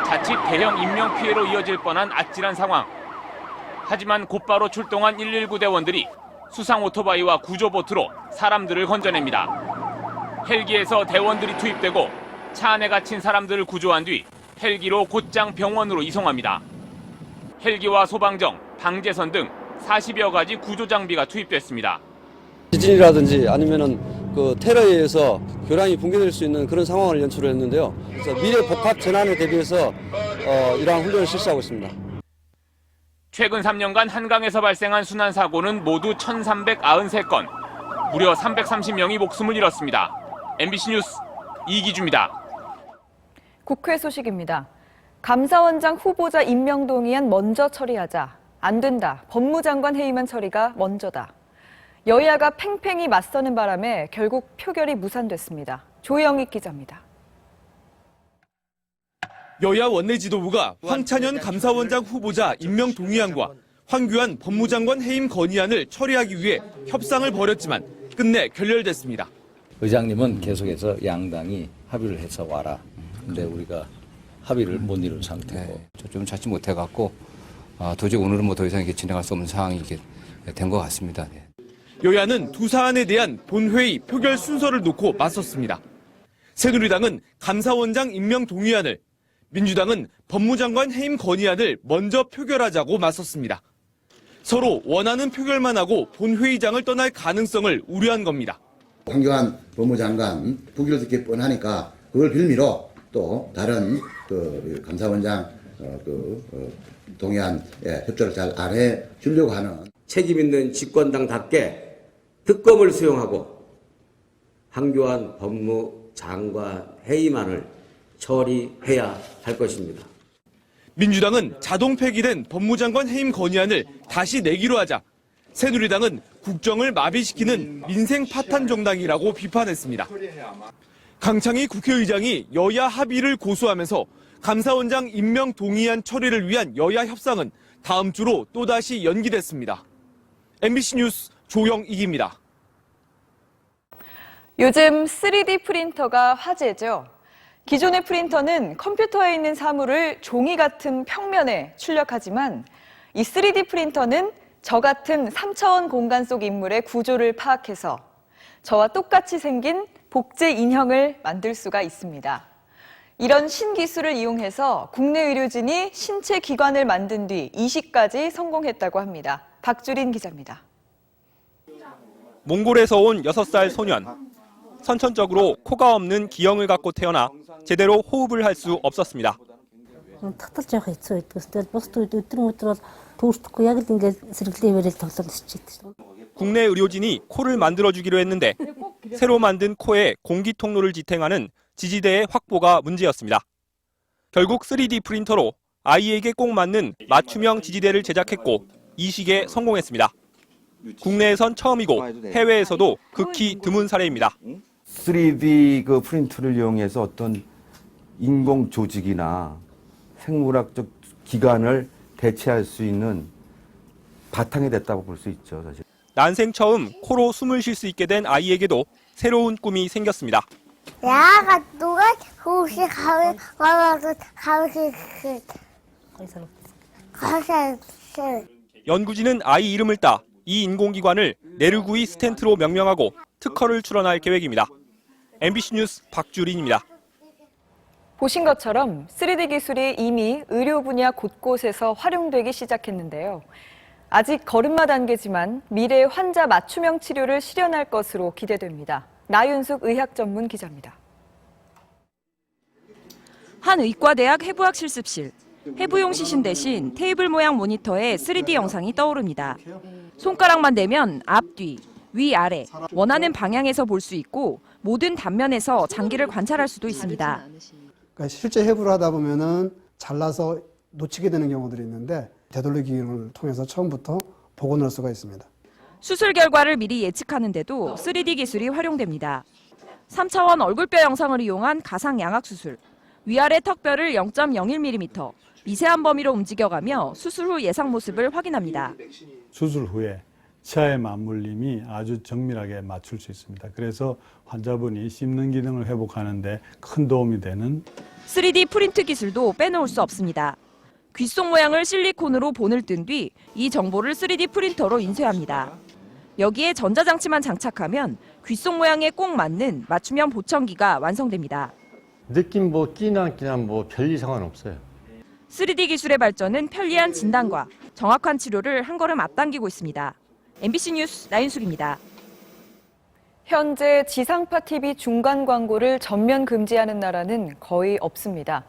자칫 대형 인명피해로 이어질 뻔한 아찔한 상황. 하지만 곧바로 출동한 119 대원들이 수상 오토바이와 구조보트로 사람들을 건져냅니다. 헬기에서 대원들이 투입되고 차 안에 갇힌 사람들을 구조한 뒤 헬기로 곧장 병원으로 이송합니다. 헬기와 소방정, 방제선 등 40여 가지 구조 장비가 투입됐습니다. 지진이라든지 아니면은 그 테러에 의해서 교량이 붕괴될 수 있는 그런 상황을 연출을 했는데요. 그래서 미래 복합 재난에 대비해서 이러한 훈련을 실시하고 있습니다. 최근 3년간 한강에서 발생한 순환 사고는 모두 1,393건, 무려 330명이 목숨을 잃었습니다. MBC 뉴스 이기주입니다. 국회 소식입니다. 감사원장 후보자 임명 동의안 먼저 처리하자. 안 된다. 법무장관 해임안 처리가 먼저다. 여야가 팽팽히 맞서는 바람에 결국 표결이 무산됐습니다. 조영익 기자입니다. 여야 원내 지도부가 황찬현 감사원장 후보자 임명 동의안과 황교안 법무장관 해임 건의안을 처리하기 위해 협상을 벌였지만 끝내 결렬됐습니다. 의장님은 계속해서 양당이 합의를 해서 와라. 근데 우리가 합의를 못 이룬 상태고 좀 자칫 못해갖고 도저히 오늘은 뭐 더 이상 이렇게 진행할 수 없는 상황이 된 것 같습니다. 여야는 두 사안에 대한 본회의 표결 순서를 놓고 맞섰습니다. 새누리당은 감사원장 임명 동의안을, 민주당은 법무장관 해임 건의안을 먼저 표결하자고 맞섰습니다. 서로 원하는 표결만 하고 본회의장을 떠날 가능성을 우려한 겁니다. 황교안 법무장관 부기로 듣기 뻔하니까 그걸 빌미로 또 다른 감사원장 동의안에 협조를 잘 안 해 주려고 하는 책임 있는 집권당답게 특검을 수용하고 황교안 법무장관 해임안을 처리해야 할 것입니다. 민주당은 자동 폐기된 법무장관 해임 건의안을 다시 내기로 하자 새누리당은 국정을 마비시키는 민생 파탄 정당이라고 비판했습니다. 강창희 국회의장이 여야 합의를 고수하면서 감사원장 임명 동의안 처리를 위한 여야 협상은 다음 주로 또다시 연기됐습니다. MBC 뉴스 조영익입니다. 요즘 3D 프린터가 화제죠. 기존의 프린터는 컴퓨터에 있는 사물을 종이 같은 평면에 출력하지만 이 3D 프린터는 저 같은 3차원 공간 속 인물의 구조를 파악해서 저와 똑같이 생긴 복제 인형을 만들 수가 있습니다. 이런 신기술을 이용해서 국내 의료진이 신체 기관을 만든 뒤 이식까지 성공했다고 합니다. 박주린 기자입니다. 몽골에서 온 6살 소년. 선천적으로 코가 없는 기형을 갖고 태어나 제대로 호흡을 할 수 없었습니다. 국내 의료진이 코를 만들어주기로 했는데 새로 만든 코에 공기 통로를 지탱하는 지지대의 확보가 문제였습니다. 결국 3D 프린터로 아이에게 꼭 맞는 맞춤형 지지대를 제작했고 이식에 성공했습니다. 국내에선 처음이고 해외에서도 극히 드문 사례입니다. 3D 그 프린터를 이용해서 어떤 인공 조직이나 생물학적 기관을 대체할 수 있는 바탕이 됐다고 볼 수 있죠, 사실. 난생 처음 코로 숨을 쉴 수 있게 된 아이에게도 새로운 꿈이 생겼습니다. 연구진은 아이 이름을 따 이 인공기관을 네르구이 스텐트로 명명하고 특허를 출원할 계획입니다. MBC 뉴스 박주린입니다. 보신 것처럼 3D 기술이 이미 의료 분야 곳곳에서 활용되기 시작했는데요. 아직 걸음마 단계지만 미래 환자 맞춤형 치료를 실현할 것으로 기대됩니다. 나윤숙 의학 전문 기자입니다. 한 의과대학 해부학 실습실. 해부용 시신 대신 테이블 모양 모니터에 3D 영상이 떠오릅니다. 손가락만 대면 앞, 뒤, 위, 아래, 원하는 방향에서 볼 수 있고 모든 단면에서 장기를 관찰할 수도 있습니다. 그러니까 실제 해부를 하다 보면은 잘라서 놓치게 되는 경우들이 있는데 되돌리기 기능을 통해서 처음부터 복원할 수가 있습니다. 수술 결과를 미리 예측하는데도 3D 기술이 활용됩니다. 3차원 얼굴뼈 영상을 이용한 가상 양악 수술. 위아래 턱뼈를 0.01mm, 미세한 범위로 움직여가며 수술 후 예상 모습을 확인합니다. 수술 후에 치아의 맞물림이 아주 정밀하게 맞출 수 있습니다. 그래서 환자분이 씹는 기능을 회복하는 데 큰 도움이 되는 3D 프린트 기술도 빼놓을 수 없습니다. 귓속 모양을 실리콘으로 본을 뜬 뒤 이 정보를 3D 프린터로 인쇄합니다. 여기에 전자장치만 장착하면 귓속 모양에 꼭 맞는 맞춤형 보청기가 완성됩니다. 느낌 끼나 안 끼나 별 이상은 없어요. 3D 기술의 발전은 편리한 진단과 정확한 치료를 한 걸음 앞당기고 있습니다. MBC 뉴스 나윤숙입니다. 현재 지상파 TV 중간 광고를 전면 금지하는 나라는 거의 없습니다.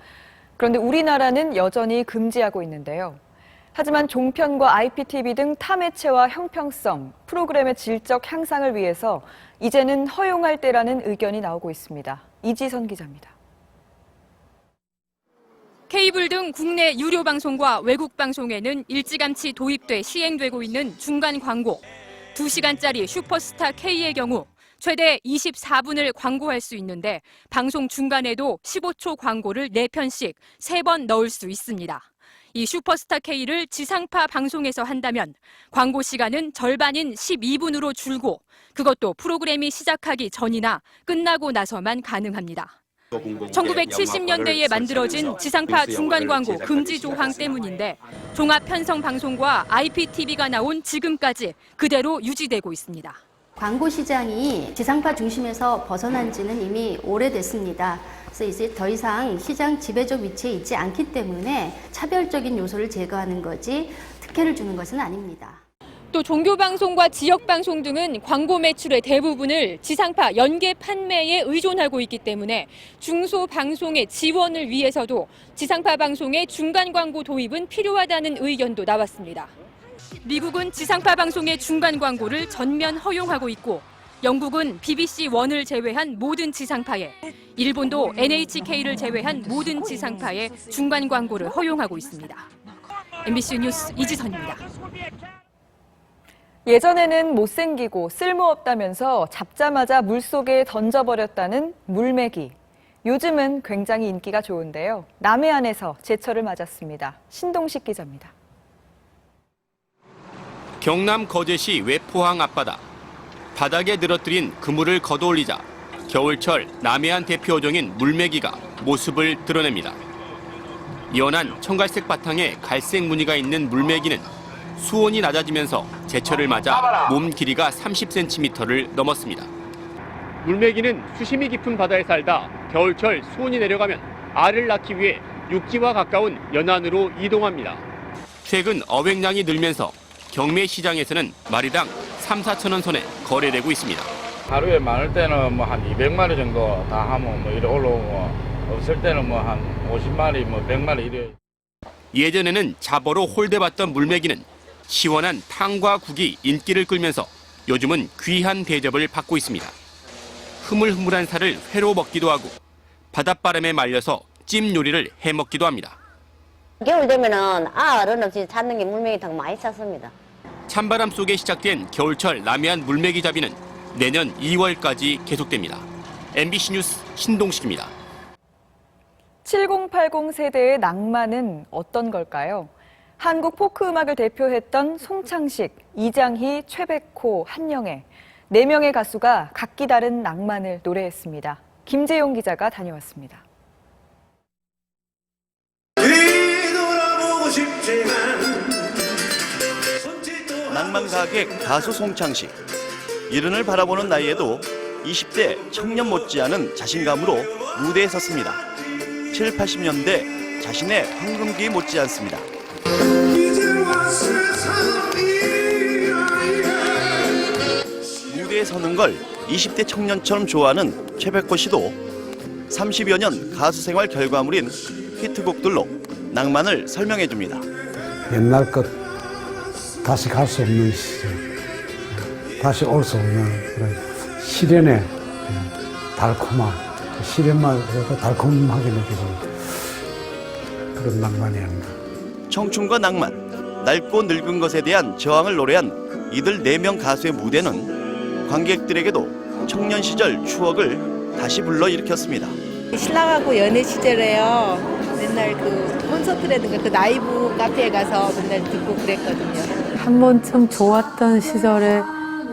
그런데 우리나라는 여전히 금지하고 있는데요. 하지만 종편과 IPTV 등 타 매체와 형평성, 프로그램의 질적 향상을 위해서 이제는 허용할 때라는 의견이 나오고 있습니다. 이지선 기자입니다. 케이블 등 국내 유료 방송과 외국 방송에는 일찌감치 도입돼 시행되고 있는 중간 광고. 2시간짜리 슈퍼스타 K의 경우 최대 24분을 광고할 수 있는데 방송 중간에도 15초 광고를 4편씩 3번 넣을 수 있습니다. 이 슈퍼스타 K를 지상파 방송에서 한다면 광고 시간은 절반인 12분으로 줄고 그것도 프로그램이 시작하기 전이나 끝나고 나서만 가능합니다. 1970년대에 만들어진 지상파 중간 광고 금지 조항 때문인데 종합 편성 방송과 IPTV가 나온 지금까지 그대로 유지되고 있습니다. 광고 시장이 지상파 중심에서 벗어난 지는 이미 오래됐습니다. 그래서 이제 더 이상 시장 지배적 위치에 있지 않기 때문에 차별적인 요소를 제거하는 거지 특혜를 주는 것은 아닙니다. 또 종교방송과 지역방송 등은 광고 매출의 대부분을 지상파 연계 판매에 의존하고 있기 때문에 중소방송의 지원을 위해서도 지상파 방송의 중간 광고 도입은 필요하다는 의견도 나왔습니다. 미국은 지상파 방송의 중간 광고를 전면 허용하고 있고 영국은 BBC1을 제외한 모든 지상파에, 일본도 NHK를 제외한 모든 지상파에 중간 광고를 허용하고 있습니다. MBC 뉴스 이지선입니다. 예전에는 못생기고 쓸모없다면서 잡자마자 물속에 던져버렸다는 물메기. 요즘은 굉장히 인기가 좋은데요. 남해안에서 제철을 맞았습니다. 신동식 기자입니다. 경남 거제시 외포항 앞바다. 바닥에 늘어뜨린 그물을 걷어올리자 겨울철 남해안 대표 어종인 물메기가 모습을 드러냅니다. 연한 청갈색 바탕에 갈색 무늬가 있는 물메기는 수온이 낮아지면서 제철을 맞아 몸 길이가 30cm를 넘었습니다. 물메기는 수심이 깊은 바다에 살다 겨울철 수온이 내려가면 알을 낳기 위해 육지와 가까운 연안으로 이동합니다. 최근 어획량이 늘면서 경매 시장에서는 마리당 3-4천 원 선에 거래되고 있습니다. 하루에 많을 때는 한 200마리 정도 다 하면 이래 올라오고 없을 때는 한 50마리, 100마리 이래. 예전에는 잡어로 홀대받던 물메기는 시원한 탕과 국이 인기를 끌면서 요즘은 귀한 대접을 받고 있습니다. 흐물흐물한 살을 회로 먹기도 하고 바닷바람에 말려서 찜 요리를 해 먹기도 합니다. 겨울 되면은 알은 없이 찾는 게 물메기 더 많이 찾습니다. 찬바람 속에 시작된 겨울철 남해안 물메기 잡이는 내년 2월까지 계속됩니다. MBC 뉴스 신동식입니다. 7080 세대의 낭만은 어떤 걸까요? 한국 포크 음악을 대표했던 송창식, 이장희, 최백호, 한영애 4명의 가수가 각기 다른 낭만을 노래했습니다. 김재용 기자가 다녀왔습니다. 뒤돌아보고 싶지만 손짓도 낭만 가객 가수 송창식. 이른을 바라보는 나이에도 20대 청년 못지않은 자신감으로 무대에 섰습니다. 7, 80년대 자신의 황금기 못지않습니다. 무대에 서는 걸 20대 청년처럼 좋아하는 최백호 씨도 30여 년 가수 생활 결과물인 히트곡들로 낭만을 설명해 줍니다. 옛날 것 다시 갈 수 없는 시절, 다시 올 수 없는 그런 시련의 달콤함, 시련만 달콤하게 느껴지는 그런 낭만이 아닌가. 청춘과 낭만, 낡고 늙은 것에 대한 저항을 노래한 이들 4명 가수의 무대는 관객들에게도 청년 시절 추억을 다시 불러일으켰습니다. 신랑하고 연애 시절에요. 맨날 그 콘서트라든가 그 라이브 카페에 가서 맨날 듣고 그랬거든요. 한 번쯤 좋았던 시절의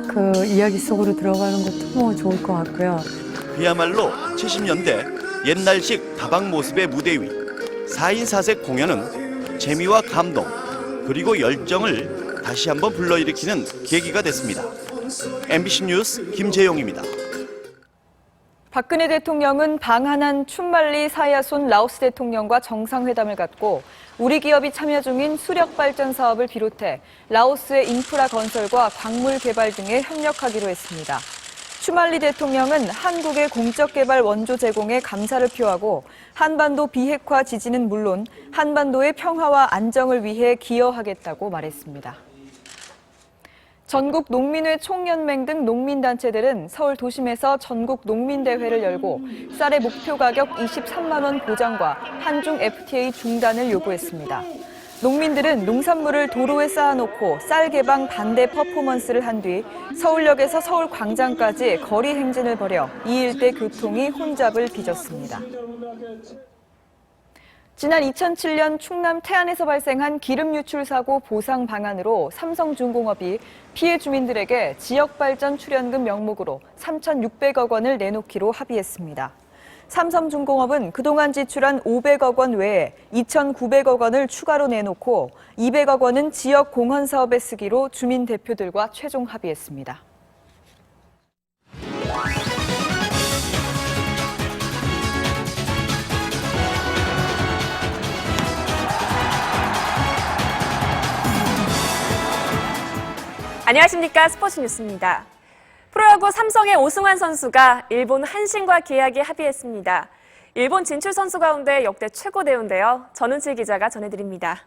그 이야기 속으로 들어가는 것도 뭐 좋을 것 같고요. 그야말로 70년대 옛날식 다방 모습의 무대 위 4인 4색 공연은 재미와 감동 그리고 열정을 다시 한번 불러일으키는 계기가 됐습니다. MBC 뉴스 김재용입니다. 박근혜 대통령은 방한한 춘말리 사야손 라오스 대통령과 정상회담을 갖고 우리 기업이 참여 중인 수력 발전 사업을 비롯해 라오스의 인프라 건설과 광물 개발 등에 협력하기로 했습니다. 춘말리 대통령은 한국의 공적 개발 원조 제공에 감사를 표하고 한반도 비핵화 지지는 물론 한반도의 평화와 안정을 위해 기여하겠다고 말했습니다. 전국 농민회 총연맹 등 농민단체들은 서울 도심에서 전국 농민대회를 열고 쌀의 목표 가격 23만 원 보장과 한중 FTA 중단을 요구했습니다. 농민들은 농산물을 도로에 쌓아놓고 쌀 개방 반대 퍼포먼스를 한 뒤 서울역에서 서울광장까지 거리 행진을 벌여 이 일대 교통이 혼잡을 빚었습니다. 지난 2007년 충남 태안에서 발생한 기름 유출 사고 보상 방안으로 삼성중공업이 피해 주민들에게 지역발전 출연금 명목으로 3,600억 원을 내놓기로 합의했습니다. 삼성중공업은 그동안 지출한 500억 원 외에 2,900억 원을 추가로 내놓고 200억 원은 지역 공헌 사업에 쓰기로 주민 대표들과 최종 합의했습니다. 안녕하십니까. 스포츠 뉴스입니다. 프로야구 삼성의 오승환 선수가 일본 한신과 계약에 합의했습니다. 일본 진출 선수 가운데 역대 최고 대우인데요. 전은칠 기자가 전해드립니다.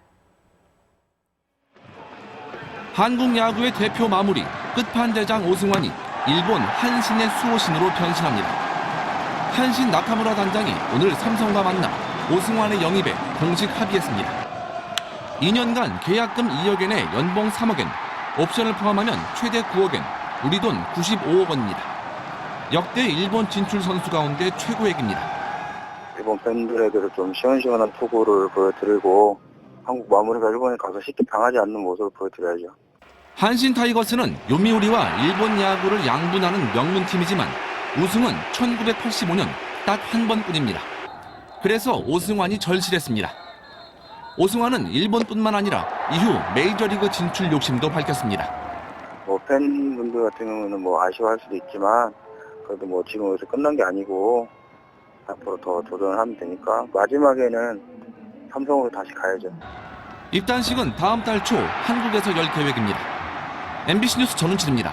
한국 야구의 대표 마무리 끝판대장 오승환이 일본 한신의 수호신으로 변신합니다. 한신 나카무라 단장이 오늘 삼성과 만나 오승환의 영입에 공식 합의했습니다. 2년간 계약금 2억엔에 연봉 3억엔, 옵션을 포함하면 최대 9억엔, 우리 돈 95억 원입니다. 역대 일본 진출 선수 가운데 최고액입니다. 일본 팬들에게도 좀 시원시원한 투구를 보여드리고 한국 마무리가 일본에 가서 쉽게 당하지 않는 모습을 보여드려야죠. 한신 타이거스는 요미우리와 일본 야구를 양분하는 명문팀이지만 우승은 1985년 딱 한 번뿐입니다. 그래서 오승환이 절실했습니다. 오승환은 일본뿐만 아니라 이후 메이저리그 진출 욕심도 밝혔습니다. 팬분들 같은 경우는 아쉬워할 수도 있지만 그래도 지금 여기서 끝난 게 아니고 앞으로 더 도전을 하면 되니까 마지막에는 삼성으로 다시 가야죠. 입단식은 다음 달 초 한국에서 열 계획입니다. MBC 뉴스 전은칠입니다.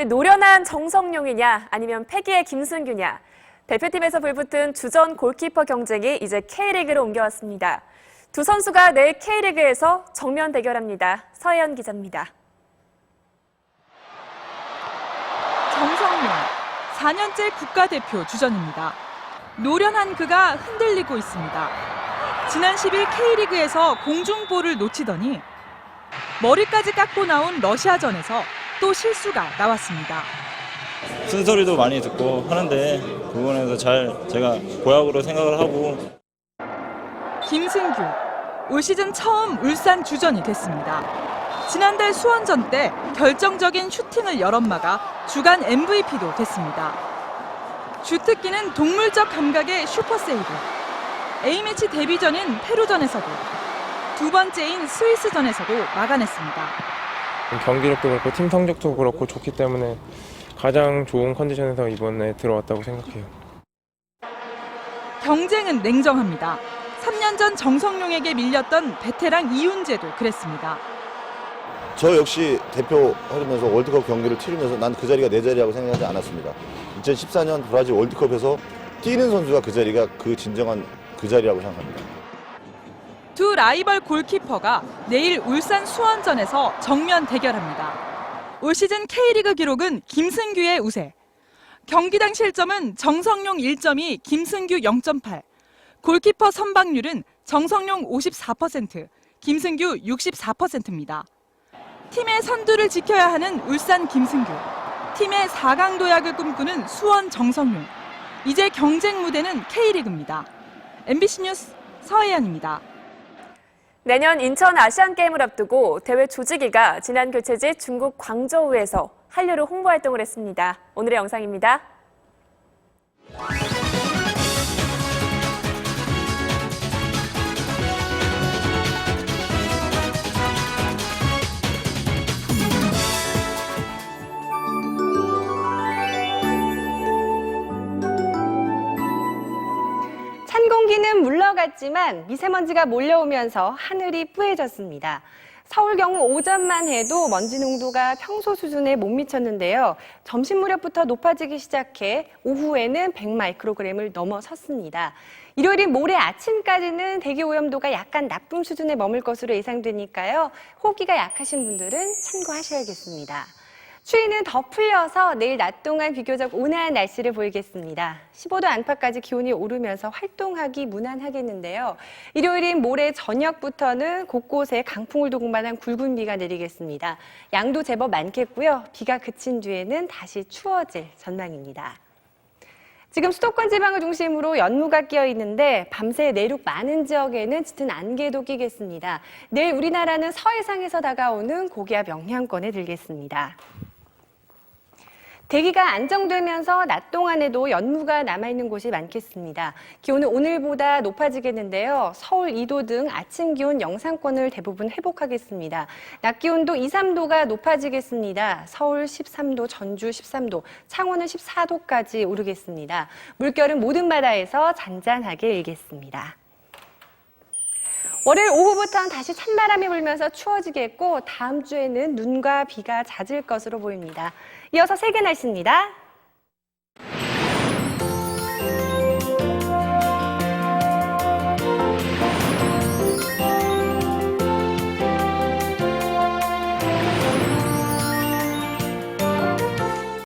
노련한 정성용이냐 아니면 패기의 김승규냐. 대표팀에서 불붙은 주전 골키퍼 경쟁이 이제 K리그로 옮겨왔습니다. 두 선수가 내일 K리그에서 정면 대결합니다. 서혜연 기자입니다. 정성용, 4년째 국가대표 주전입니다. 노련한 그가 흔들리고 있습니다. 지난 10일 K리그에서 공중볼을 놓치더니 머리까지 깎고 나온 러시아전에서 또 실수가 나왔습니다. 쓴소리도 많이 듣고 하는데 그 부분에서 잘 제가 고약으로 생각을 하고. 김승규, 올 시즌 처음 울산 주전이 됐습니다. 지난달 수원전 때 결정적인 슈팅을 열엄마가 주간 MVP도 됐습니다. 주특기는 동물적 감각의 슈퍼세이브. A매치 데뷔전인 페루전에서도 두 번째인 스위스전에서도 막아냈습니다. 경기력도 그렇고 팀 성적도 그렇고 좋기 때문에 가장 좋은 컨디션에서 이번에 들어왔다고 생각해요. 경쟁은 냉정합니다. 3년 전 정성용에게 밀렸던 베테랑 이훈재도 그랬습니다. 저 역시 대표 하면서 월드컵 경기를 치르면서 난 그 자리가 내 자리라고 생각하지 않았습니다. 2014년 브라질 월드컵에서 뛰는 선수가 그 자리가 그 진정한 그 자리라고 생각합니다. 두 라이벌 골키퍼가 내일 울산 수원전에서 정면 대결합니다. 올 시즌 K리그 기록은 김승규의 우세. 경기당 실점은 정성용 1.2, 김승규 0.8. 골키퍼 선방률은 정성용 54%, 김승규 64%입니다. 팀의 선두를 지켜야 하는 울산 김승규, 팀의 4강 도약을 꿈꾸는 수원 정성용. 이제 경쟁 무대는 K리그입니다. MBC 뉴스 서혜연입니다. 내년 인천 아시안게임을 앞두고 대회 조직위가 지난 개최지 중국 광저우에서 한류를 홍보 활동을 했습니다. 오늘의 영상입니다. 찬 공기는 물러갔지만 미세먼지가 몰려오면서 하늘이 뿌얘졌습니다. 서울 경우 오전만 해도 먼지 농도가 평소 수준에 못 미쳤는데요. 점심 무렵부터 높아지기 시작해 오후에는 100마이크로그램을 넘어섰습니다. 일요일인 모레 아침까지는 대기 오염도가 약간 나쁨 수준에 머물 것으로 예상되니까요. 호기가 약하신 분들은 참고하셔야겠습니다. 추위는 더 풀려서 내일 낮 동안 비교적 온화한 날씨를 보이겠습니다. 15도 안팎까지 기온이 오르면서 활동하기 무난하겠는데요. 일요일인 모레 저녁부터는 곳곳에 강풍을 동반한 굵은 비가 내리겠습니다. 양도 제법 많겠고요. 비가 그친 뒤에는 다시 추워질 전망입니다. 지금 수도권 지방을 중심으로 연무가 끼어 있는데 밤새 내륙 많은 지역에는 짙은 안개도 끼겠습니다. 내일 우리나라는 서해상에서 다가오는 고기압 영향권에 들겠습니다. 대기가 안정되면서 낮 동안에도 연무가 남아있는 곳이 많겠습니다. 기온은 오늘보다 높아지겠는데요. 서울 2도 등 아침 기온 영상권을 대부분 회복하겠습니다. 낮 기온도 2, 3도가 높아지겠습니다. 서울 13도, 전주 13도, 창원은 14도까지 오르겠습니다. 물결은 모든 바다에서 잔잔하게 일겠습니다. 월요일 오후부터는 다시 찬바람이 불면서 추워지겠고 다음 주에는 눈과 비가 잦을 것으로 보입니다. 이어서 세계 날씨입니다.